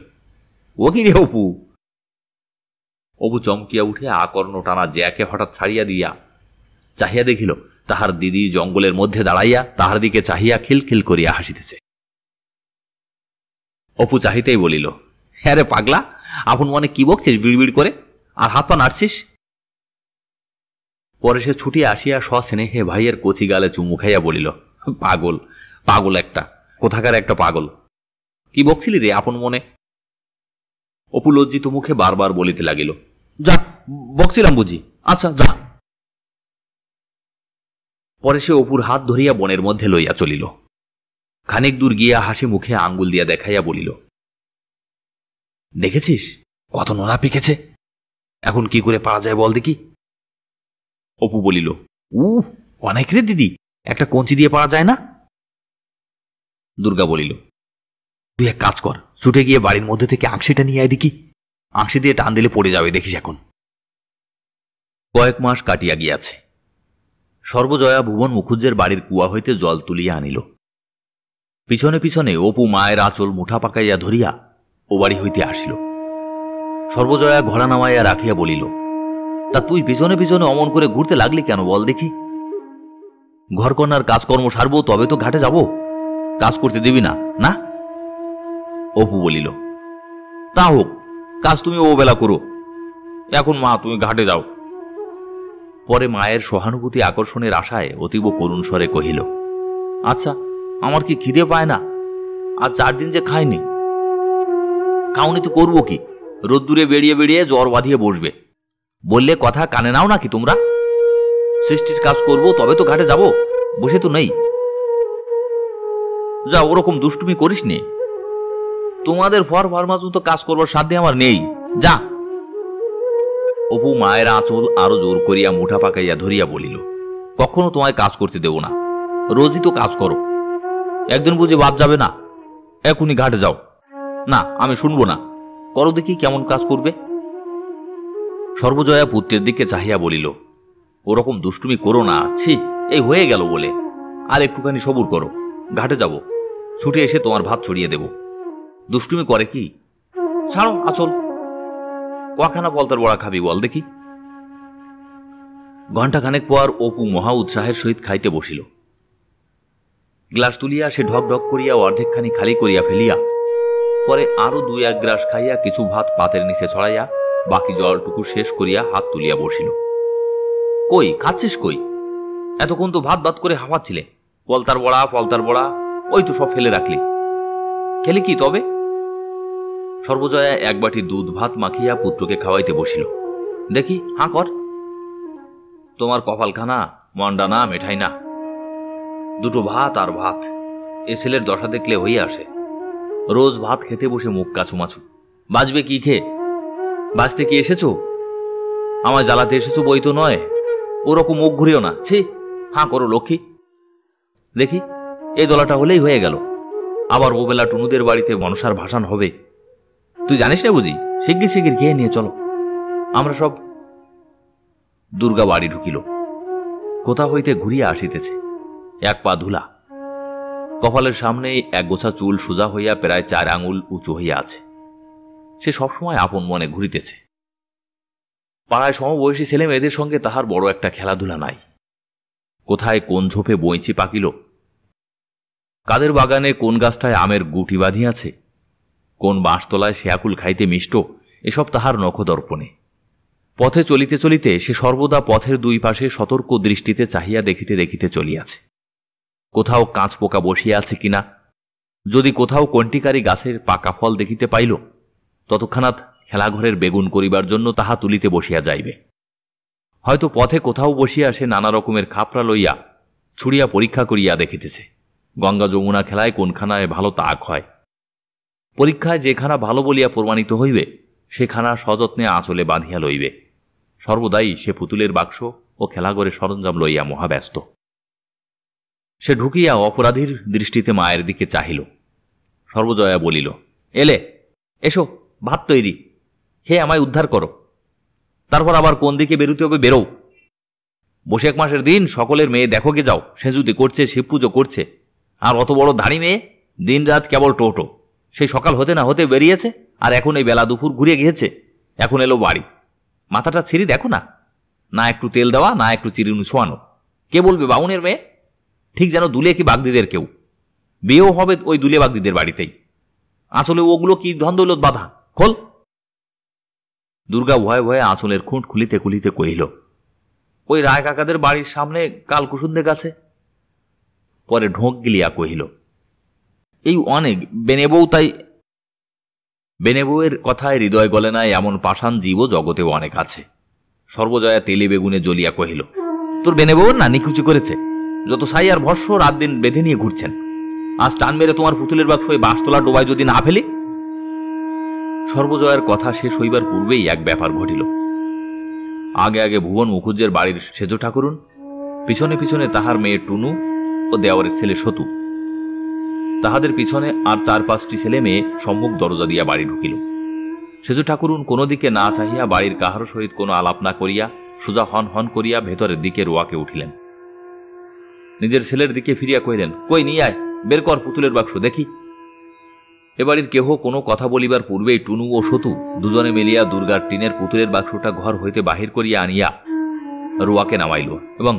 ও কি রে অপু? অপু চমকিয়া উঠে আকর্ণ টানা জ্যাকে হঠাৎ ছাড়িয়া দিয়া চাহিয়া দেখিল তাহার দিদি জঙ্গলের মধ্যে দাঁড়াইয়া তাহার দিকে চাহিয়া খিলখিল করিয়া হাসিতেছে। অপু চাহিতেই বলিল, হ্যাঁ রে পাগলা, আপন মনে কি বকছিস বিড়বিড় করে, আর হাত পা নাড়ছিস? পরে সে ছুটিয়া আসিয়া সস্নেহে ভাইয়ের কচি গালে চুমু খাইয়া বলিল, পাগল, পাগল একটা, কোথাকার একটা পাগল। কি বকছিলি রে আপন মনে? অপু লজ্জিত মুখে বারবার বলিতে লাগিল, যা বকছিলাম বুঝি, আচ্ছা যা। পরে সে অপুর হাত ধরিয়া বনের মধ্যে লইয়া চলিল। খানিক দূর গিয়া হাসি মুখে আঙ্গুল দিয়া দেখাইয়া বলিল, দেখেছিস কত নোনা পেকেছে, এখন কি করে পাওয়া যায় বল দেখি? অপু বলিল, অনেক রে দিদি, একটা কঞ্চি দিয়ে পাওয়া যায় না? দুর্গা বলিল, তুই এক কাজ কর, ছুটে গিয়ে বাড়ির মধ্যে থেকে আংশিটা নিয়ে আয় দেখি, আংশি দিয়ে টান দিলে পড়ে যাবে দেখিস এখন। কয়েক মাস কাটিয়া গিয়াছে। সর্বজয়া ভুবন মুখুজ্জের বাড়ির কুয়া হইতে জল তুলিয়া আনিল। পিছনে পিছনে অপু মায়ের আঁচল মুঠা পাকাইয়া ধরিয়া ও বাড়ি হইতে আসিল। সর্বজয়া ঘোড়া নামাইয়া রাখিয়া বলিল, তা তুই পিছনে পিছনে অমন করে ঘুরতে লাগলি কেন বল দেখি? ঘরকন্যার কাজকর্ম সারবো তবে তো ঘাটে যাব, কাজ করতে দিবি না? না। অপু বলিল, তা হোক, কাজ তুমি ও বেলা করো, এখন মা তুমি ঘাটে যাও। পরে মায়ের সহানুভূতি আকর্ষণের আশায় অতীব করুণ স্বরে কহিল, আচ্ছা আমার কি খিদে পায় না? আর 4 দিন যে খাইনি। খাওনি তো করবো কি? রোদ্দুরে বেরিয়ে বেরিয়ে জ্বর বাঁধিয়ে বসবে। বললে কথা কানে নাও নাকি তোমরা? সৃষ্টির কাজ করব তবে তো ঘাটে যাব, বসে তো নেই। যা, ওরকম দুষ্টুমি করিস নে। তোমাদের ফরমাস মতো কাজ করবার সাধ্য আমার নেই, যা। অপু মায়ের আঁচল আরো জোর করিয়া মুঠা পাকাইয়া ধরিয়া বলিল, কখনো তোমায় কাজ করতে দেব না, রোজই তো কাজ করো, একদিন বুঝি বাদ যাবে না? এখনই ঘাটে যাও। না, আমি শুনবো না, করো দেখি কেমন কাজ করবে। সর্বজয়া পুত্রের দিকে চাহিয়া বলিল, ওরকম দুষ্টুমি করো না, ছি, এই হয়ে গেল বলে, আর একটুখানি সবুর করো, ঘাটে যাব, ছুটে এসে তোমার ভাত ছড়িয়ে দেব। দুষ্টুমি করে কি? ছাড়ো আচল, কখানা পলতার বড়া খাবি বল দেখি। ঘণ্টাখানেক পর অপু মহা উৎসাহের সহিত খাইতে বসিল। গ্লাস তুলিয়া সে ঢক ঢক করিয়া অর্ধেকখানি খালি করিয়া ফেলিয়া পরে আরো 2-1 গ্লাস খাইয়া কিছু ভাত পাতের নিচে ছড়াইয়া বাকি জলটুকু শেষ করিয়া হাত তুলিয়া বসিল। কই খাচ্ছিস কই? এতক্ষণ তো ভাত ভাত করে হাঁপাচ্ছিলে, পলতার বড়া, ওই তো সব ফেলে রাখলি। খেলি কি তবে? সর্বজয়া 1 বাটি দুধ ভাত মাখিয়া পুত্রকে খাওয়াইতে বসিল। দেখি হাঁ কর। তোমার কপালখানা মন্ডা না, মেঠাই না, দুটো ভাত আর ভাত। এ ছেলের দশা দেখলে হইয়া আসে, রোজ ভাত খেতে বসে মুখ কাছুমাছু। বাঁচবে কি খেয়ে? বাঁচতে কি এসেছো? আমায় জ্বালাতে এসেছো বই তো নয়। ওরকম মুখ ঘুরিও না, ছি। হাঁ করো লক্ষ্মী। দেখি, এই দলাটা হলেই হয়ে গেল। আবার ওবেলা টুনুদের বাড়িতে মনসার ভাসান হবে, তুই জানিস না বুঝি? শিগগির শিগগির খেয়ে নিয়ে চলো। আমরা সব। দুর্গা বাড়ি ঢুকিল। কোথা হইতে ঘুরিয়া আসিতেছে, 1 পা ধুলা। কপালের সামনে 1 গোছা চুল সোজা হইয়া প্রায় 4 আঙুল উঁচু হইয়া আছে। সে সবসময় আপন মনে ঘুরিতেছে। পাড়ায় সমবয়সী ছেলে মেয়েদের সঙ্গে তাহার বড় একটা খেলাধুলা নাই। কোথায় কোন ঝোপে বইঁচি পাকিল, কাদের বাগানে কোন গাছটায় আমের গুটি বাঁধিয়াছে, কোন বাঁশতলায় শেয়াকুল খাইতে মিষ্ট, এসব তাহার নখদর্পণে। পথে চলিতে চলিতে সে সর্বদা পথের 2 পাশে সতর্ক দৃষ্টিতে চাহিয়া দেখিতে দেখিতে চলিয়াছে। কোথাও কাঁচ পোকা বসিয়া আছে কিনা, যদি কোথাও কণ্টিকারী গাছের পাকা ফল দেখিতে পাইল, ততক্ষণাৎ খেলাঘরের বেগুন করিবার জন্য তাহা তুলিতে বসিয়া যাইবে। হয়তো পথে কোথাও বসিয়া সে নানা রকমের খাপড়া লইয়া ছুড়িয়া পরীক্ষা করিয়া দেখিতেছে গঙ্গা যমুনা খেলায় কোনখানায় ভালো তাক হয়। পরীক্ষায় যেখানা ভালো বলিয়া প্রমাণিত হইবে সেখানা সযত্নে আঁচলে বাঁধিয়া লইবে। সর্বদাই সে পুতুলের বাক্স ও খেলাঘরের সরঞ্জাম লইয়া মহাব্যস্ত। সে ঢুকিয়া অপরাধীর দৃষ্টিতে মায়ের দিকে চাহিল। সর্বজয়া বলিল, এলে, এসো, ভাত তৈরি, খেয়ে আমায় উদ্ধার করো। তারপর আবার কোন দিকে বেরুতে হবে বেরো। বৈশাখ মাসের দিন সকলের মেয়ে দেখো গে যাও, সেজুতি করছে, শিব পুজো করছে। আর অত বড় ধাড়ি মেয়ে দিন রাত কেবল টোটো। সেই সকাল হতে না হতে বেরিয়েছে, আর এখন এই বেলা দুপুর ঘুরে গিয়েছে, এখন এলো বাড়ি। মাথাটা ছিঁড়ি দেখো না, না একটু তেল দেওয়া, না একটু চিরুনি ছোয়ানো। কে বলবে বাউনের মেয়ে? ঠিক যেন দুলে কি বাগদিদের কেউ। বিয়েও হবে ওই দুলে বাগদিদের বাড়িতেই। আসলে ওগুলো কি ধন্দৌলত বাধা, খোল। দুর্গা ভয়ে ভয়ে আঁচলের খুঁট খুলিতে খুলিতে কহিল, ওই রায় কাকাদের বাড়ির সামনে কাল কুসুন্দে গাছে। পরে ঢোক গিলিয়া কহিল, এই অনেক বেনেবউ, তাই। বেনেবউয়ের কথায় হৃদয় গলে নাই এমন পাষাণ জীবও জগতেও অনেক আছে। সর্বজয়া তেলে বেগুনে জ্বলিয়া কহিল, তোর বেনেবউর না নিকুচি করেছে, যত সাই আর ভস্য রাত দিন বেঁধে নিয়ে ঘুরছেন। আজ টান মেরে তোমার পুতুলের বাক্স ওই বাঁশতলা ডোবায় যদি না ফেলি। সর্বজয়ার কথা শেষ হইবার পূর্বেই এক ব্যাপার ঘটিল। আগে আগে ভুবন মুখুজ্জের বাড়ির সেজ ঠাকুরুন, পিছনে পিছনে তাহার মেয়ে টুনু ও দেওয়ারের ছেলে সতু, তাহাদের পিছনে আর 4-5টি ছেলে মেয়ে সম্মুখ দরজা দিয়া বাড়ি ঢুকিল। সেজ ঠাকুরুন কোনো দিকে না চাহিয়া বাড়ির কাহার সহিত কোনো আলাপ না করিয়া সোজা হন হন করিয়া ভেতরের দিকে রোয়াকে উঠিলেন। নিজের ছেলের দিকে ফিরিয়া কহিলেন, কই নিয়ে আয়, বের কর পুতুলের বাক্স দেখি। এবাড়ির কেহ কোনো কথা বলিবার পূর্বেই টুনু ও সতু দুজনে মিলিয়া দুর্গার টিনের পুতুলের বাক্সটা ঘর হইতে বাহির করিয়া আনিয়া রোয়াকে নামাইল এবং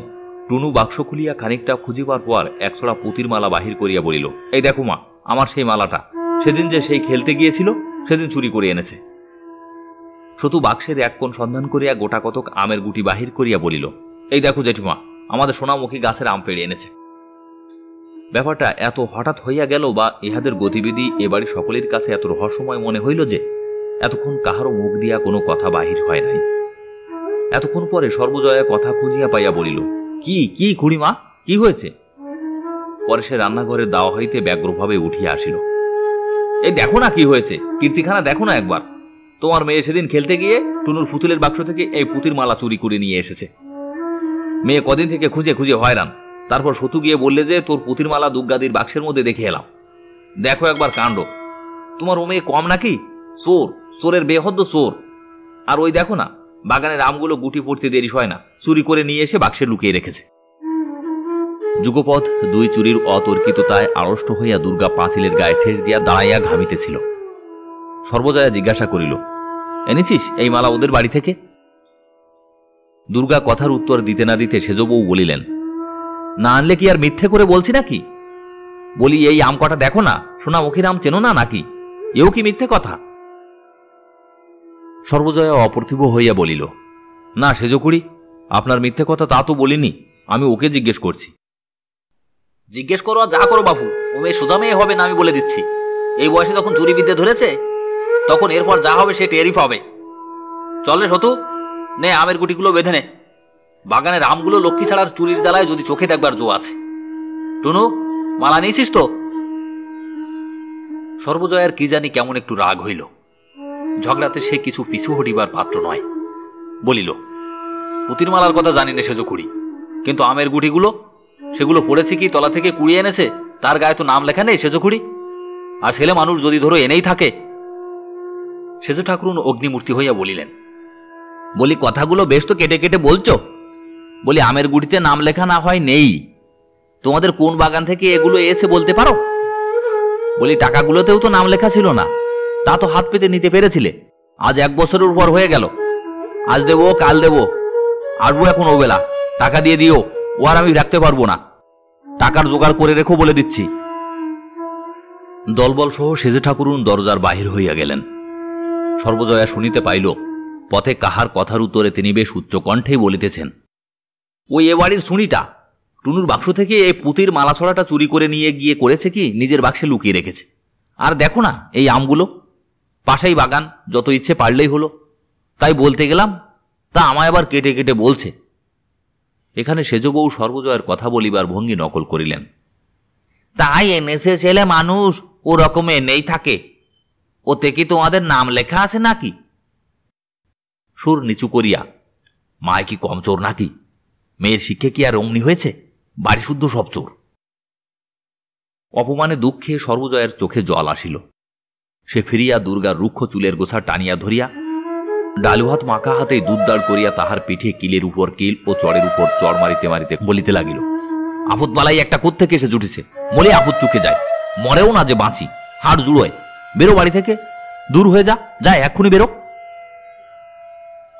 টুনু বাক্স খুলিয়া খানিকটা খুঁজিবার পর 1 ছড়া পুতির মালা বাহির করিয়া বলিল, এই দেখো মা, আমার সেই মালাটা সেদিন যে সেই খেলতে গিয়েছিল সেদিন চুরি করে এনেছে। সতু বাক্সের 1 কোণ সন্ধান করিয়া গোটা কতক আমের গুটি বাহির করিয়া বলিল, এই দেখো জেঠিমা, আমাদের সোনামুখী গাছের আম পেড়ে এনেছে। ব্যাপারটা এত হঠাৎ হইয়া গেল বা ইহাদের গতিবিধি এবারে সকলের কাছে এত রহস্যময় মনে হইল যে এতক্ষণ কাহারও মুখ দিয়া কোনো কথা বাহির হয় নাই। এতক্ষণ পরে সর্বজয়া কথা খুঁজিয়া পাইয়া বলিল, কি কি খুড়িমা, কি হয়েছে? পরে সে রান্নাঘরের দাওয়া হইতে ব্যগ্রভাবে উঠিয়া আসিল। এই দেখো না কি হয়েছে, কীর্তিখানা দেখো না একবার। তোমার মেয়ে সেদিন খেলতে গিয়ে টুনুর পুতুলের বাক্স থেকে এই পুতির মালা চুরি করে নিয়ে এসেছে। মেয়ে কদিন থেকে খুঁজে খুঁজে হয়রান, তারপর সতু গিয়ে বললে যে তোর পুতির মালা দুর্গাদির বাক্সের মধ্যে দেখে এলাম। দেখো একবার কাণ্ড, তোমার ও মেয়ে কম নাকি? চোর, চোরের বেহদ্দ চোর। আর ওই দেখো না, বাগানের আমগুলো গুটি পড়তে দেরি হয় না, চুরি করে নিয়ে এসে বাক্সে লুকিয়ে রেখেছে। যুগপথ দুই চুরির অতর্কিততায় আড়ষ্ট হইয়া দুর্গা পাঁচিলের গায়ে ঠেস দিয়া দাঁড়াইয়া ঘামিতেছিল। সর্বজয়া জিজ্ঞাসা করিল, এনেছিস এই মালা ওদের বাড়ি থেকে? দুর্গা কথার উত্তর দিতে না দিতে সেজবউ বলিলেন, না আনলে কি আর মিথ্যে করে বলছি নাকি? বলি এই আম কটা দেখো না, সোনামুখীর আম চেনো না নাকি? এও কি মিথ্যে কথা? সর্বজয়া অপ্রতিভ হইয়া বলিল, না সেজকুড়ি, আপনার মিথ্যে কথা তা তো বলিনি, আমি ওকে জিজ্ঞেস করছি। জিজ্ঞেস করো আর যা করো বাবু, ও মেয়ে সোজা মেয়ে হবে না আমি বলে দিচ্ছি। এই বয়সে যখন চুরি বিদ্যে ধরেছে তখন এরপর যা হবে সে টেরিফ হবে। চলে সতু, নে আমের গুটিগুলো বেঁধে নে। বাগানের আমগুলো লক্ষ্মী ছাড়ার চুরির জ্বালায় যদি চোখে দেখবার জো আছে। টুনু, মালা নিয়েছিস তো? সর্বজয়ার কি জানি কেমন একটু রাগ হইল। ঝগড়াতে সে কিছু পিছু হটিবার পাত্র নয়। বলিল, পুতির মালার কথা জানি না সেজকুড়ি, কিন্তু আমের গুটিগুলো সেগুলো পড়েছে কি তলা থেকে কুড়িয়ে এনেছে, তার গায়ে তো নাম লেখা নেই সেজকুড়ি। আর ছেলে মানুষ যদি ধরো এনেই থাকে। সেজ ঠাকুরুন অগ্নিমূর্তি হইয়া বলিলেন, বলি কথাগুলো বেশ তো কেটে কেটে বলছো। বলি আমের গুটিতে নাম লেখা না হয় নেই, তোমাদের কোন বাগান থেকে এগুলো এসে বলতে পারো? বলি টাকাগুলোতেও তো নাম লেখা ছিল না, তা তো হাত পেতে নিতে পেরেছিলে। আজ 1 বছরের উপর হয়ে গেল। আজ দেবো কাল দেবো, আসবো এখন ও বেলা, টাকা দিয়ে দিও, ও আর আমি রাখতে পারবো না। টাকার জোগাড় করে রেখো বলে দিচ্ছি। দলবল সহ সেজে ঠাকুরুন দরজার বাহির হইয়া গেলেন। সর্বজয়া শুনিতে পাইল পথে কাহার কথার উত্তরে তিনি বেশ উচ্চ কণ্ঠেই বলিতেছেন, ওই এ বাড়ির শুনিটা টুনুর বাক্স থেকে এই পুতির মালা ছড়াটা চুরি করে নিয়ে গিয়ে করেছে কি নিজের বাক্সে লুকিয়ে রেখেছে। আর দেখো না এই আমগুলো, পাশেই বাগান, যত ইচ্ছে পারলেই হলো। তাই বলতে গেলাম, তা আমায় আবার কেটে কেটে বলছে। এখানে সেজবউ সর্বজয়ের কথা বলিবার ভঙ্গি নকল করিলেন। তাই এনেছে ছেলে মানুষ, ও রকমে নেই থাকে। ওতে কি তোমাদের নাম লেখা আছে নাকি? সুর নিচু করিয়া, মায় কি কম চোর নাকি? মেয়ের শিক্ষে কি আর অমনি হয়েছে? বাড়ি শুদ্ধ সব চোর। অপমানে দুঃখে সর্বজয়ের চোখে জল আসিল। সে ফিরিয়া দুর্গার রুক্ষ চুলের গোছা টানিয়া ধরিয়া ডালুহাত মাখা হাতে দুধ দাঁড় করিয়া তাহার পিঠে কিলের উপর কিল ও চড়ের উপর চড় মারিতে মারিতে বলিতে লাগিল, আপদ বালাই একটা কোত্থেকে এসে জুটেছে, বলে আপদ চুকে যায়, মরেও না যে বাঁচি, হাড় জুড়োয়। বেরো বাড়ি থেকে, দূর হয়ে যা, যায় এক্ষুনি বেরো।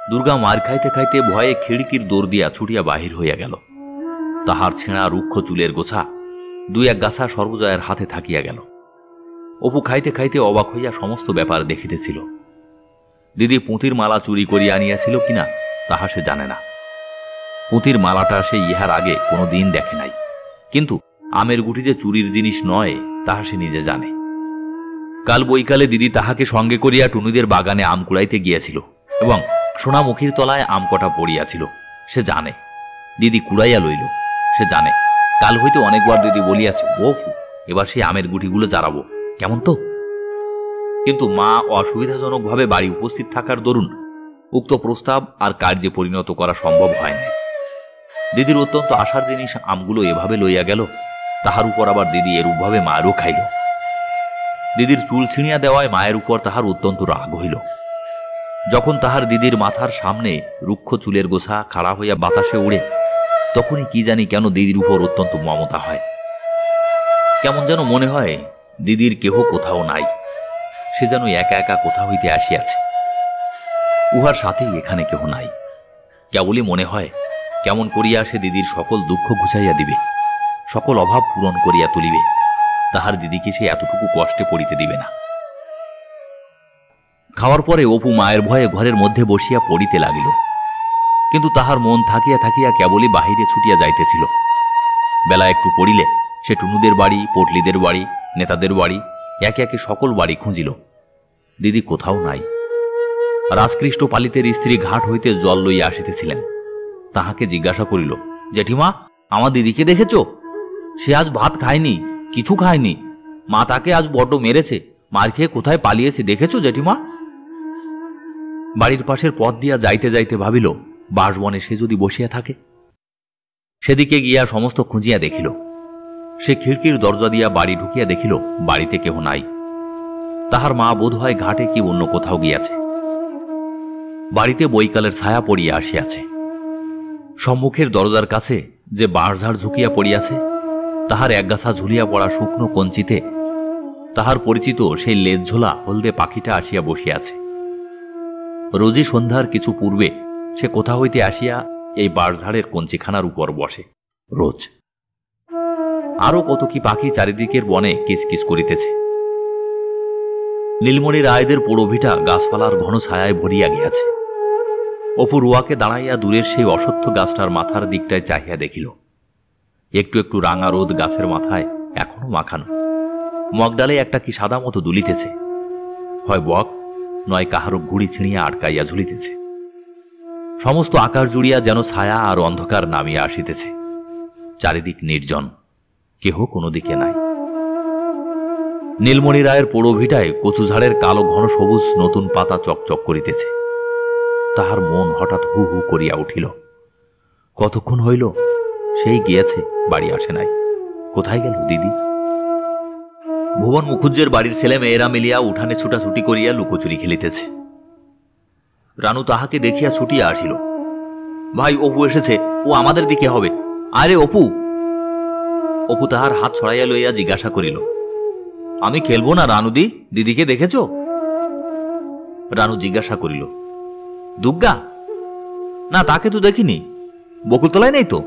দুর্গা মার খাইতে খাইতে ভয়ে খিড়কির দৌড় দিয়া ছুটিয়া বাহির হইয়া গেল। তাহার ছেঁড়া রুক্ষ চুলের গোছা 2-1 গাছা সর্বজয়ের হাতে থাকিয়া গেল। অপু খাইতে খাইতে অবাক হইয়া সমস্ত ব্যাপার দেখিতেছিল। দিদি পুঁতির মালা চুরি করিয়া আনিয়াছিল কিনা তাহা সে জানে না। পুঁতির মালাটা সে ইহার আগে কোনো দিন দেখে নাই, কিন্তু আমের গুটি যে চুরির জিনিস নয় তাহা সে নিজে জানে। কাল বৈকালে দিদি তাহাকে সঙ্গে করিয়া টুনুদের বাগানে আম কুড়াইতে গিয়াছিল এবং সোনামুখীর তলায় আম কটা পড়িয়াছিল। সে জানে দিদি কুড়াইয়া লইল, সে জানে কাল হইতে অনেকবার দিদি বলিয়াছে, ও এবার সেই আমের গুটিগুলো জ্বালাবো, কেমন তো? কিন্তু মা অসুবিধাজনকভাবে বাড়ি উপস্থিত থাকার দরুন উক্ত প্রস্তাব আর কার্যে পরিণত করা সম্ভব হয় না। দিদির অত্যন্ত আশার জিনিস আমগুলো এভাবে লইয়া গেল, তাহার উপর আবার দিদি এরূপভাবে মায়েরও খাইল। দিদির চুল ছিঁড়িয়া দেওয়ায় মায়ের উপর তাহার অত্যন্ত রাগ হইল। যখন তাহার দিদির মাথার সামনে রুক্ষ চুলের গোছা খাড়া হইয়া বাতাসে উড়ে, তখনই কি জানি কেন দিদির উপর অত্যন্ত মমতা হয়। কেমন যেন মনে হয় দিদির কেহ কোথাও নাই, সে যেন একা একা কোথা হইতে আসিয়াছে, উহার সাথেই এখানে কেহ নাই। কেবলই মনে হয় কেমন করিয়া সে দিদির সকল দুঃখ ঘুচাইয়া দিবে, সকল অভাব পূরণ করিয়া তুলিবে, তাহার দিদিকে সে এতটুকু কষ্টে পড়িতে দিবে না। খাওয়ার পরে অপু মায়ের ভয়ে ঘরের মধ্যে বসিয়া পড়িতে লাগিল, কিন্তু তাহার মন থাকিয়া থাকিয়া কেবলই বাহিরে ছুটিয়া যাইতেছিল। বেলা একটু পড়িলে সে টুনুদের বাড়ি, পটলিদের বাড়ি, নেতাদের বাড়ি, একে একে সকল বাড়ি খুঁজিল। দিদি কোথাও নাই। রাজকৃষ্ট পালিতের স্ত্রী ঘাট হইতে জল লইয়া আসিতেছিলেন। তাহাকে জিজ্ঞাসা করিল, জেঠিমা, আমার দিদিকে দেখেছ? সে আজ ভাত খায়নি, কিছু খায়নি। মা তাকে আজ বড্ড মেরেছে। মার খেয়ে কোথায় পালিয়েছে দেখেছ জেঠিমা? বাড়ির পাশের পথ দিয়া যাইতে যাইতে ভাবিল, বাঁশবনে সে যদি বসিয়া থাকে। সেদিকে গিয়া সমস্ত খুঁজিয়া দেখিল। সে খিড়কির দরজা দিয়া বাড়ি ঢুকিয়া দেখিল বাড়িতে কেহ নাই। তাহার মা বোধ হয় ঘাটে কি অন্য কোথাও গিয়াছে। বাড়িতে বৈকালের ছায়া পড়িয়া আসিয়াছে। সম্মুখের দরজার কাছে যে বাঁশঝাড় ঝুঁকিয়া পড়িয়াছে, তাহার একগাছা ঝুলিয়া পড়া শুকনো কঞ্চিতে তাহার পরিচিত সেই লেজঝোলা হলদে পাখিটা আসিয়া বসিয়াছে। রোজই সন্ধ্যার কিছু পূর্বে সে কোথা হইতে আসিয়া এই বাঁশঝাড়ের কঞ্চিখানার উপর বসে রোজ। আরো কত কি পাখি চারিদিকের বনে কিচকিচ করিতেছে। নীলমণি রায়দের পোড়োভিটা গাছপালার ঘন ছায়ায় ভরিয়া গিয়াছে। অপু রুয়াকে দাঁড়াইয়া দূরের সেই অসত্য গাছটার মাথার দিকটায় চাহিয়া দেখিল। একটু একটু রাঙা রোদ গাছের মাথায় এখনো মাখানো। মগডালে একটা কি সাদা মতো দুলিতেছে। হয় বক, নয় কাহারও ঘুড়ি ছিঁড়িয়া আটকাইয়া ঝুলিতেছে। সমস্ত আকাশ জুড়িয়া যেন ছায়া আর অন্ধকার নামিয়া আসিতেছে। চারিদিক নির্জন, কেহ কোনো দিকে নাই। নীলমণি রায়ের পোড়ো ভিটায় কচুঝাড়ের কালো ঘন সবুজ নতুন পাতা চকচক করিতেছে। তাহার মন হঠাৎ হু হু করিয়া উঠিল। কতক্ষণ হইল সেই গিয়েছে, বাড়ি আসে নাই। কোথায় গেল দিদি? ভুবন মুখুজ্জের বাড়ির ছেলে মেয়েরা মিলিয়া উঠানে ছুটাছুটি করিয়া লুকোচুরি খেলিতেছে। রানু তাহাকে দেখিয়া ছুটিয়া আসিল। ভাই, অপু এসেছে, ও আমাদের দিকে হবে। আরে অপু! অপু তাহার হাত ছড়াইয়া লইয়া জিজ্ঞাসা করিল, আমি খেলবো না রানুদি? দিদিকে দেখেছ? রানু জিজ্ঞাসা করিল, দুর্গা? না, তাকে তো দেখিনি। বকুলতলায় নেই তো?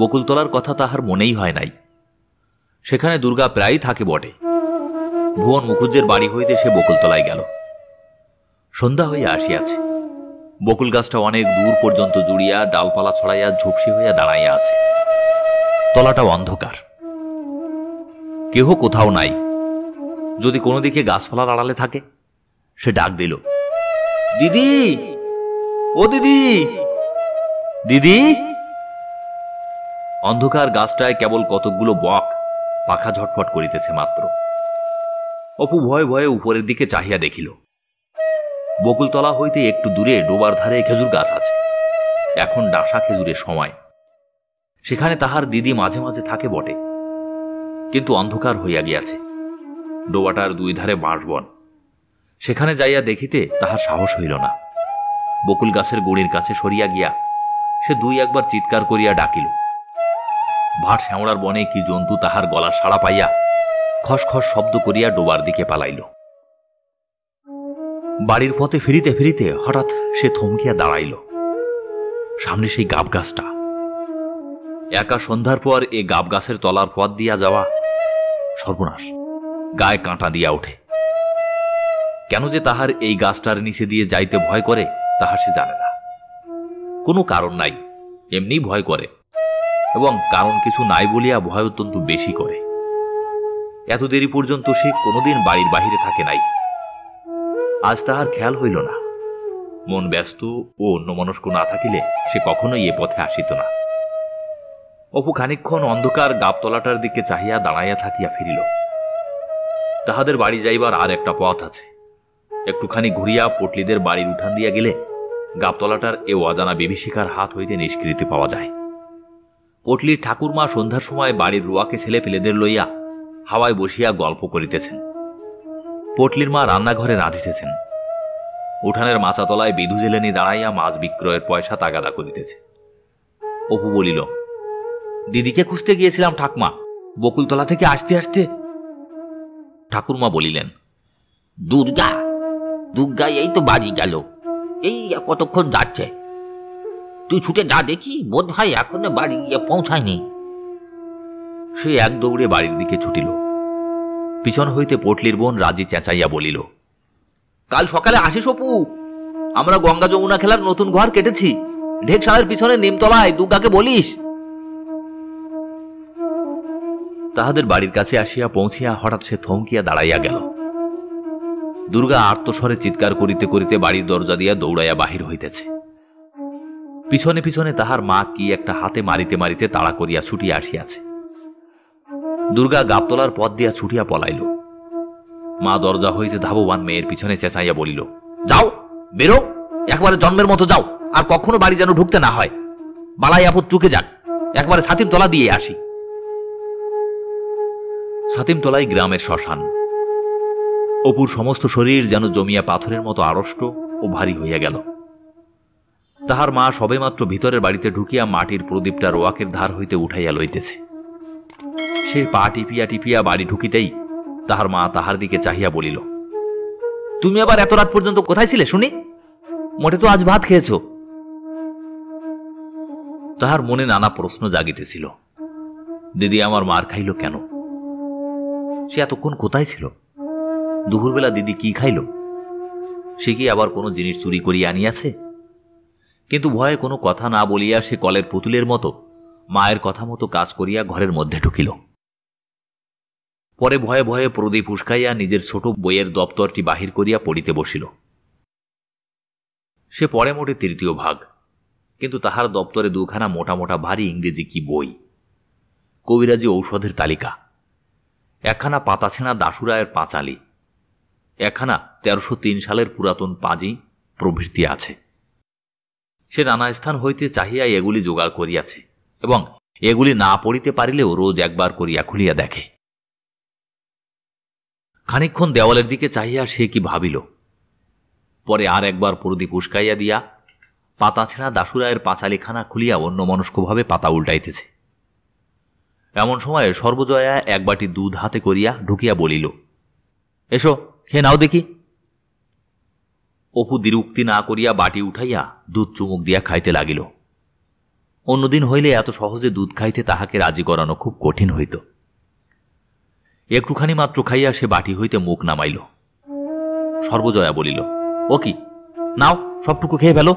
বকুলতলার কথা তাহার মনেই হয় নাই। সেখানে দুর্গা প্রায়ই থাকে বটে। ভুবন মুখুজ্জের বাড়ি হইতে সে বকুলতলায় গেল। সন্ধ্যা হইয়া আসিয়াছে। বকুল গাছটা অনেক দূর পর্যন্ত জুড়িয়া ডালপালা ছড়াইয়া ঝুপসি হইয়া দাঁড়াইয়া আছে। তলাটা অন্ধকার, কেহ কোথাও নাই। যদি কোনো দিকে গাছপালার আড়ালে থাকে। সে ডাক দিল, দিদি, ও দিদি, দিদি! অন্ধকার গাছটায় কেবল কতকগুলো বক পাখা ঝটফট করিতেছে মাত্র। অপু ভয়ে ভয়ে উপরের দিকে চাহিয়া দেখিল। বকুলতলা হইতে একটু দূরে ডোবার ধারে খেজুর গাছ আছে। এখন ডাসা খেজুরের সময়। সেখানে তাহার দিদি মাঝে মাঝে থাকে বটে, কিন্তু অন্ধকার হইয়া গিয়াছে। ডোবাটার দুই ধারে বাঁশবন। সেখানে যাইয়া দেখিতে তাহার সাহস হইল না। বকুল গাছের গুড়ির কাছে সরিয়া গিয়া সে দুই একবার চিৎকার করিয়া ডাকিল। ভাট শ্যামড়ার বনে কি জন্তু তাহার গলার সাড়া পাইয়া খসখস শব্দ করিয়া ডোবার দিকে পালাইল। বাড়ির পথে ফিরিতে ফিরিতে হঠাৎ সে থমকিয়া দাঁড়াইল। সামনে সেই গাব গাছটা। একা সন্ধ্যার পর এ গাব গাছের তলার পথ দিয়া যাওয়া সর্বনাশ। গায়ে কাঁটা দিয়া ওঠে। কেন যে তাহার এই গাছটার নিচে দিয়ে যাইতে ভয় করে তাহা সে জানে না। কোনো কারণ নাই, এমনি ভয় করে, এবং কারণ কিছু নাই বলিয়া ভয় অত্যন্ত বেশি করে। এত দেরি পর্যন্ত সে কোনোদিন বাড়ির বাহিরে থাকে নাই। আজ তাহার খেয়াল হইল না। মন ব্যস্ত ও অন্যমনস্ক না থাকিলে সে কখনোই এ পথে আসিত না। অপু খানিকক্ষণ অন্ধকার গাবতলাটার দিকে চাহিয়া দাঁড়াইয়া থাকিয়া ফিরিল। তাহাদের বাড়ি যাইবার আর একটা পথ আছে। একটুখানি ঘুরিয়া পটলিদের বাড়ির উঠান দিয়া গেলে গাবতলাটার এ অজানা বিভীষিকার হাত হইতে নিষ্কৃতি পাওয়া যায়। পটলির ঠাকুরমা সন্ধ্যার সময় বাড়ির রুয়াকে ছেলে পেলেদের লইয়া হাওয়ায় বসিয়া গল্প করিতেছেন। পটলির মা রান্নাঘরে রাঁধিতেছেন। উঠানের মাচাতলায় বিধু জেলেনি দাঁড়াইয়া মাছ বিক্রয়ের পয়সা তাগাদা করিতেছে। অপু বলিল, দিদিকে খুঁজতে গিয়েছিলাম ঠাকমা, বকুলতলা থেকে আসতে আসতে। ঠাকুরমা বলিলেন, দুর্গা? দুর্গা এই তো বাড়ি গেল, এই কতক্ষণ যাচ্ছে। তুই ছুটে যা দেখি, বোধ হয় এখনো বাড়ি গিয়ে পৌঁছায়নি। সে এক দৌড়ে বাড়ির দিকে ছুটিল। পিছন হইতে পটলির বোন রাজি চেঁচাইয়া বলিল, কাল সকালে আসিস অপু, আমরা গঙ্গা যমুনা খেলার নতুন ঘর কেটেছি। ঢেকশালের পিছনে নিমতলায় দুর্গাকে বলিস। তাহাদের বাড়ির কাছে আসিয়া পৌঁছিয়া হঠাৎ সে থমকিয়া দাঁড়াইয়া গেল। দুর্গা আর্তস্বরে চিৎকার করিতে করিতে বাড়ির দরজা দিয়া দৌড়াইয়া বাহির হইতেছে। পিছনে পিছনে তাহার মা কি একটা হাতে মারিতে মারিতে তাড়া করিয়া ছুটিয়া আসিয়াছে। দুর্গা গাবতলার পথ দিয়া ছুটিয়া পলাইল। মা দরজা হইতে ধাববান মেয়ের পিছনে চেঁচাইয়া বলিল, যাও, বেরো, একবারে জন্মের মতো যাও, আর কখনো বাড়ি যেন ঢুকতে না হয়। বালাই আপদ চুকে যাক, একবারে ছাতিম তলা দিয়ে আসি। ছাতিম তলাই গ্রামের শ্মশান। অপুর সমস্ত শরীর যেন জমিয়া পাথরের মতো আড়ষ্ট ও ভারী হইয়া গেল। তাহার মা সবেমাত্র ভিতরের বাড়িতে ঢুকিয়া মাটির প্রদীপটা রোয়াকের ধার হইতে উঠাইয়া লইতেছে। সে পা টিপিয়া টিপিয়া বাড়ি ঢুকিতেই তাহার মা তাহার দিকে চাহিয়া বলিল, তুমি আবার এত রাত পর্যন্ত কোথায় ছিলে শুনি? মোটে তো আজ ভাত খেয়েছ। তাহার মনে নানা প্রশ্ন জাগিতেছিল। দিদি আমার মার খাইল কেন? সে এতক্ষণ কোথায় ছিল? দুপুরবেলা দিদি কি খাইল? সে কি আবার কোনো জিনিস চুরি করিয়া আনিয়াছে? কিন্তু ভয়ে কোনো কথা না বলিয়া সে কলের পুতুলের মতো মায়ের কথা মতো কাজ করিয়া ঘরের মধ্যে ঢুকিল। পরে ভয়ে ভয়ে প্রদীপ উস্কাইয়া নিজের ছোট বইয়ের দপ্তরটি বাহির করিয়া পড়িতে বসিল। সে পড়ে মোটে তৃতীয় ভাগ, কিন্তু তাহার দপ্তরে দুখানা মোটা মোটা ভারী ইংরেজি কি বই, কবিরাজি ঔষধের তালিকা, একখানা পাতাছেঁড়া দাশুরায়ের পাঁচালি, একখানা ১৩০৩ সালের পুরাতন পাঁজি প্রভৃতি আছে। সে নানা স্থান হইতে চাহিয়া এগুলি জোগাড় করিয়াছে এবং এগুলি না পড়িতে পারিলেও রোজ একবার করিয়া খুলিয়া দেখে। খানিকক্ষণ দেওয়ালের দিকে চাহিয়া সে কি ভাবিল, পরে আর একবার প্রদীপ উস্কাইয়া দিয়া পাতা ছেঁড়া দাশুরায়ের পাঁচালিখানা খুলিয়া অন্যমনস্কভাবে পাতা উল্টাইতেছে। এমন সময়ে সর্বজয়া এক বাটি দুধ হাতে করিয়া ঢুকিয়া বলিল, এসো খেয়ে নাও দেখি। অপু দ্বিরুক্তি না করিয়া বাটি উঠাইয়া দুধ চুমুক দিয়া খাইতে লাগিল। অন্যদিন হইলে এত সহজে দুধ খাইতে তাহাকে রাজি করানো খুব কঠিন হইত। একটুখানি মাত্র খাইয়া সে বাটি হইতে মুখ নামাইল। সর্বজয়া বলিল, ও কি, নাও সবটুকু খেয়ে ফেলো।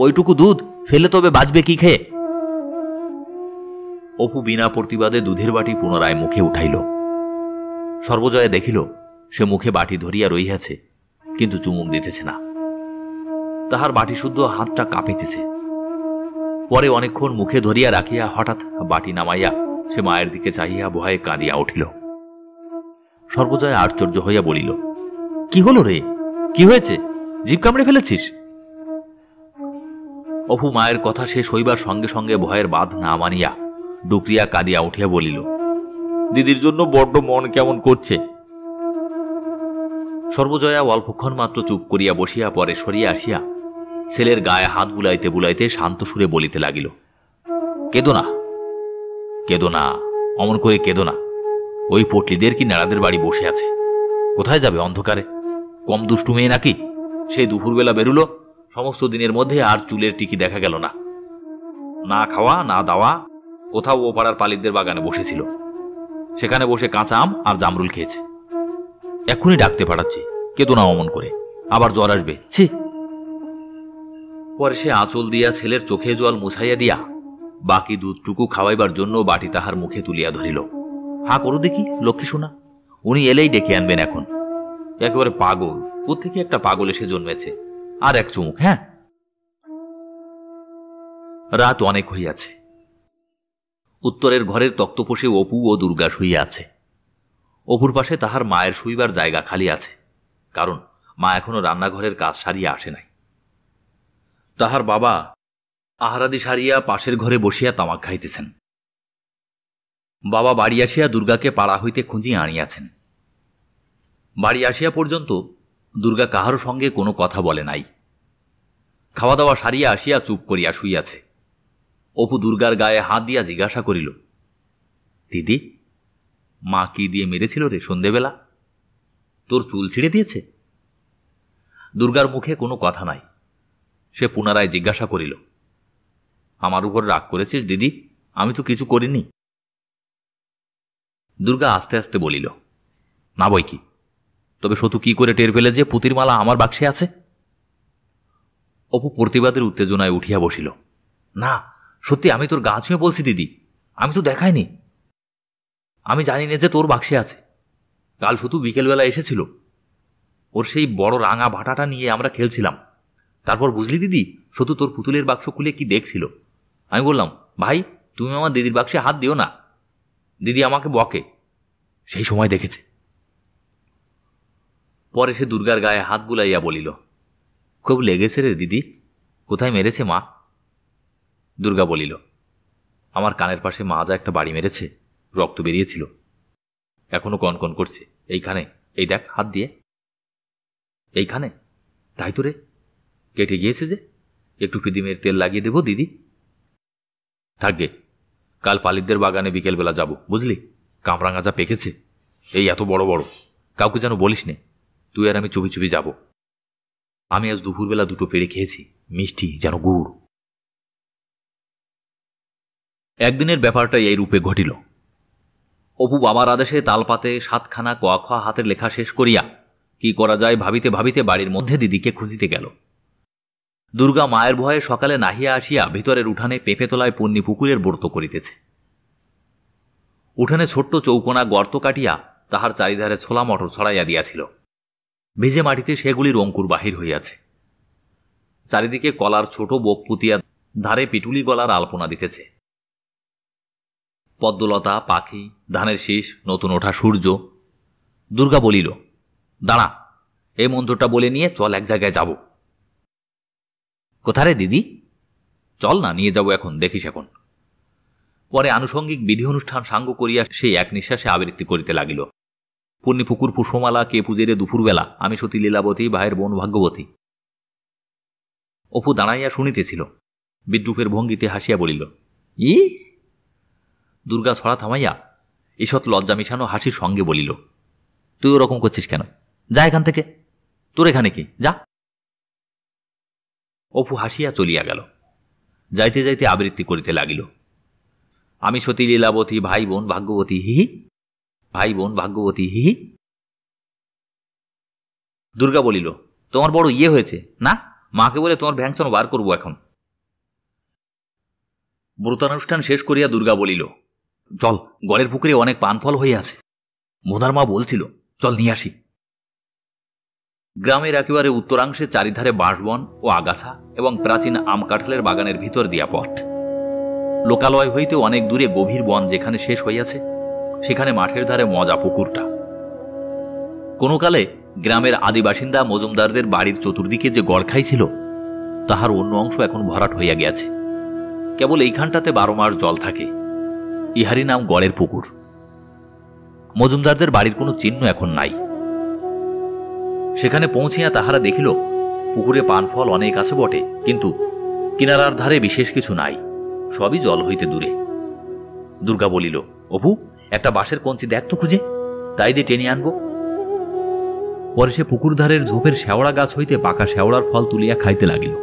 ওইটুকু দুধ ফেলে তবে বাঁচবে কি খেয়ে? অপু বিনা প্রতিবাদে দুধের বাটি পুনরায় মুখে উঠাইল। সর্বজয়া দেখিল সে মুখে বাটি ধরিয়া রহিয়াছে, কিন্তু চুমুক দিতেছে না। তাহার বাটি শুদ্ধ হাতটা কাঁপিতেছে। পরে অনেকক্ষণ মুখে ধরিয়া রাখিয়া হঠাৎ বাটি নামাইয়া সে মায়ের দিকে চাহিয়া ভয়ে কাঁদিয়া উঠিল। সর্বজয়া আশ্চর্য হইয়া বলিল, কি হলো রে, কি হয়েছে? জিভ কামড়ে ফেলেছিস? অপু মায়ের কথা শেষ হইবার সঙ্গে সঙ্গে ভয়ের বাঁধ না মানিয়া ডুকরিয়া কাঁদিয়া উঠিয়া বলিল, দিদির জন্য বড্ড মন কেমন করছে। সর্বজয়া অল্পক্ষণ মাত্র চুপ করিয়া বসিয়া পরে সরিয়া আসিয়া ছেলের গায়ে হাত বুলাইতে বুলাইতে শান্ত সুরে বলিতে লাগিল, কেঁদো না, কেঁদো না, অমন করে কেঁদো না। ওই পটলিদের কি নেড়াদের বাড়ি বসে আছে, কোথায় যাবে অন্ধকারে? কম দুষ্টু মেয়ে নাকি? সেই দুপুরবেলা বেরুলো, সমস্ত দিনের মধ্যে আর চুলের টিকি দেখা গেল না। না খাওয়া না দাওয়া, কোথাও ও পাড়ার পালিতদের বাগানে বসেছিল, সেখানে বসে কাঁচা আম আর জামরুল খেয়েছে। এক্ষুনি ডাকতে পাঠাচ্ছি, কেঁদো না অমন করে, আবার জ্বর আসবে, ছি। পরে সে আঁচল দিয়া ছেলের চোখে জল মুছাইয়া দিয়া বাকি দুধটুকু খাওয়াইবার জন্য বাটি তাহার মুখে তুলিয়া ধরিল। হা করো দেখি লক্ষ্মী শোনা, উনি এলেই ডেকে আনবেন এখন। একেবারে পাগল, কোত্থেকে একটা পাগল এসে জন্মেছে। আর এক চুমুক, হ্যাঁ। রাত অনেক হইয়াছে। উত্তরের ঘরের তক্তপোষে অপু ও দুর্গা শুইয়া আছে। অপুর পাশে তাহার মায়ের শুইবার জায়গা খালি আছে, কারণ মা এখনো রান্নাঘরের কাজ সারিয়া আসে নাই। তাহার বাবা আহারাদি সারিয়া পাশের ঘরে বসিয়া তামাক খাইতেছেন। বাবা বাড়ি আসিয়া দুর্গাকে পাড়া হইতে খুঁজিয়া আনিয়াছেন। বাড়ি আসিয়া পর্যন্ত দুর্গা কাহারও সঙ্গে কোনো কথা বলে নাই। খাওয়া দাওয়া সারিয়া আসিয়া চুপ করিয়া শুইয়াছে। অপু দুর্গার গায়ে হাত দিয়া জিজ্ঞাসা করিল, দিদি, মা কি দিয়ে মেরেছিল রে সন্ধেবেলা? তোর চুল ছিঁড়ে দিয়েছে? দুর্গার মুখে কোনো কথা নাই। সে পুনরায় জিজ্ঞাসা করিল, আমার উপর রাগ করেছিস দিদি? আমি তো কিছু করিনি। দুর্গা আস্তে আস্তে বলিল, না বই কি, তবে সতু কি করে টের পেলে যে পুতির মালা আমার বাক্সে আছে? অপু প্রতিবাদের উত্তেজনায় উঠিয়া বসিল, না সত্যি, আমি তোর গা ছুঁয়ে বলছি দিদি, আমি তো দেখাইনি। আমি জানি না যে তোর বাক্সে আছে। কাল শুধু বিকেলবেলা এসেছিল, ওর সেই বড় রাঙা ভাটাটা নিয়ে আমরা খেলছিলাম। তারপর বুঝলি দিদি, শুধু তোর পুতুলের বাক্স খুলে কি দেখছিল। আমি বললাম, ভাই তুমি আমার দিদির বাক্সে হাত দিও না, দিদি আমাকে বকে। সেই সময় দেখেছে। পরে সে দুর্গার গায়ে হাত বুলাইয়া বলিল, খুব লেগেছে রে দিদি, কোথায় মেরেছে মা? দুর্গা বলিল, আমার কানের পাশে মা যা একটা বাড়ি মেরেছে, রক্ত বেরিয়েছিল, এখনো কনকন করছে এইখানে, এই দেখ হাত দিয়ে এইখানে। তাই তো রে, কেটে গিয়েছে যে, একটু ফিদিমের তেল লাগিয়ে দেব দিদি। থাকবে, কাল পালিতদের বাগানে বিকেলবেলা যাব, বুঝলি? কামরাঙা যা পেকেছে, এই এত বড় বড়, কাউকে যেন বলিস নে, তুই আর আমি চুপি চুপি যাব। আমি আজ দুপুরবেলা দুটো পেড়ে খেয়েছি, মিষ্টি যেন গুড়। একদিনের ব্যাপারটা এই রূপে ঘটিল। অপু বাবার আদেশে তালপাতে 7খানা ক খ হাতের লেখা শেষ করিয়া কি করা যায় ভাবিতে ভাবিতে বাড়ির মধ্যে দিদিকে খুঁজিতে গেল। দুর্গা মায়ের ভয়ে সকালে নাহিয়া আসিয়া ভিতরের উঠানে পেঁপে তোলায় পূর্ণি পুকুরের ব্রত করিতেছে। উঠানে ছোট্ট চৌকোনা গর্ত কাটিয়া তাহার চারিধারে ছোলা মটর ছড়াইয়া দিয়াছিল। ভিজে মাটিতে সেগুলির অঙ্কুর বাহির হইয়াছে। চারিদিকে কলার ছোট বোক পুতিয়া ধারে পিটুলি গলার আলপনা দিতেছে। পদ্মলতা, পাখি, ধানের শীষ, নতুন ওঠা সূর্য। দুর্গা বলিল, দাঁড়া, এই মন্ত্রটা বলে নিয়ে চল, এক জায়গায় যাব। কোথারে দিদি? চল না, নিয়ে যাব এখন, দেখিস এখন। পরে আনুষঙ্গিক বিধি অনুষ্ঠান সাঙ্গ করিয়া সেই এক নিঃশ্বাসে আবৃত্তি করিতে লাগিল। পূর্ণিপুকুর পুষ্পমালা কে পুজেরে দুপুরবেলা, আমি সতী লীলাবতী, ভাইয়ের বোন ভাগ্যবতী। অপু দাঁড়াইয়া শুনিতেছিল, বিদ্রুপের ভঙ্গিতে হাসিয়া বলিল, ই। দুর্গা ছড়া থামাইয়া ঈষৎ লজ্জা মিশানো হাসির সঙ্গে বলিল, তুই ওরকম করছিস কেন? যা এখান থেকে, তোর এখানে কি, যা। অপু হাসিয়া চলিয়া গেল। যাইতে যাইতে আবৃত্তি করিতে লাগিল, আমি সতী লীলাবতী, ভাই বোন ভাগ্যবতী, হিহি, ভাই বোন ভাগ্যবতী, হিহি। দুর্গা বলিল, তোমার বড় ইয়ে হয়েছে না, মাকে বলে তোমার ভ্যাংসন বার করব এখন। ব্রতানুষ্ঠান শেষ করিয়া দুর্গা বলিল, চল, গড়ের পুকুরে অনেক পানফল হয়ে আছে, মোদার মা বলছিল, চল নিয়ে আসি। গ্রামের একেবারে উত্তরাংশে চারিধারে বাঁশবন ও আগাছা এবং প্রাচীন আম কাঁঠালের বাগানের ভিতর দিয়া পথ। লোকালয় হইতে অনেক দূরে গভীর বন যেখানে শেষ হইয়াছে, সেখানে মাঠের ধারে মজা পুকুরটা। কোনো কালে গ্রামের আদিবাসিন্দা মজুমদারদের বাড়ির চতুর্দিকে যে গড় খাইছিল, তাহার অন্য অংশ এখন ভরাট হইয়া গিয়াছে। কেবল এইখানটাতে 12 মাস জল থাকে, ইহারই নাম গড়ের পুকুর। মজুমদারদের বাড়ির কোনো চিহ্ন এখন নাই। সেখানে পৌঁছিয়া তাহারা দেখিল, পুকুরে পানফল অনেক আছে বটে, কিন্তু কিনারার ধারে বিশেষ কিছু নাই, সবই জল হইতে দূরে। দুর্গা বলিল, অপু, একটা বাঁশের কঞ্চি দেখ তো খুঁজে, তাই দিয়ে টেনে আনবো। পরে সে পুকুর ধারের ঝোপের শেওড়া গাছ হইতে পাকা শেওড়ার ফল তুলিয়া খাইতে লাগিল।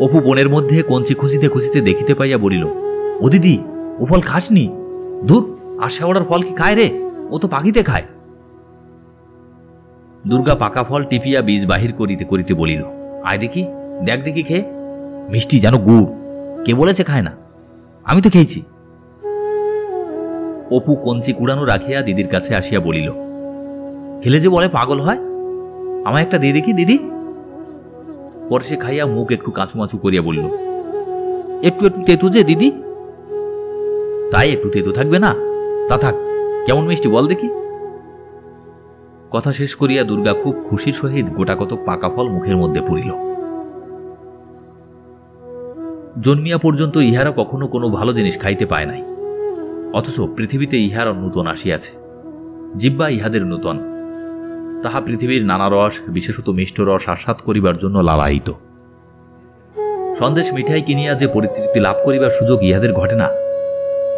অপু বনের মধ্যে কঞ্চি খুঁজিতে খুঁজিতে দেখিতে পাইয়া বলিল, ও দিদি, ও ফল খাসনি? দূর, আর শেওড়ার ফল কি খায় রে? ও তো পাখিতে খায়। দুর্গা পাকা ফল টিপিয়া বীজ বাহির করিতে করিতে বলিল, আয় দেখি, দেখ দেখি খেয়ে, মিষ্টি যেন গুড়। কে বলেছে খায় না? আমি তো খেয়েছি। অপু কঞ্চি কুড়ানো রাখিয়া দিদির কাছে আসিয়া বলিল, খেলে যে বলে পাগল হয়, আমায় একটা দিয়ে দেখি দিদি। পরে সে খাইয়া মুখ একটু কাঁচুমাচু করিয়া বলল, একটু একটু তেতু যে দিদি। তাই একটু তেতু থাকবে না? তা থাক, কেমন মিষ্টি বল দেখি। কথা শেষ করিয়া দুর্গা খুব খুশির সহিত গোটাকতক পাকা ফল মুখের মধ্যে পুরিল। জন্মিয়া পর্যন্ত ইহারা কখনো কোনো ভালো জিনিস খাইতে পায় নাই, অথচ পৃথিবীতে ইহারা নূতন আসিয়াছে। জিহ্বা ইহাদের নূতন, তাহা পৃথিবীর নানা রস, বিশেষত মিষ্ট রস আস্বাদ করিবার জন্য লালায়িত। সন্দেশ মিঠাই কিনিয়া যে পরিতৃপ্তি লাভ করিবার সুযোগ ইহাদের ঘটে না।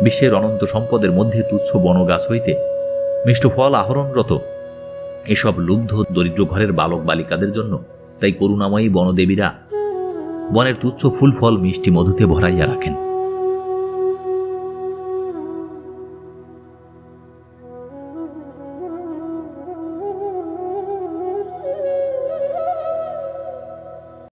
বিশ্বের অনন্ত সম্পদের মধ্যে তুচ্ছ বনগাছ হইতে মিষ্ট ফল আহরণরত এসব লুব্ধ দরিদ্র ঘরের বালক বালিকাদের জন্য তাই করুণাময়ী বনদেবীরা বনের তুচ্ছ ফুল ফল মিষ্টি মধুতে ভরাইয়া রাখেন।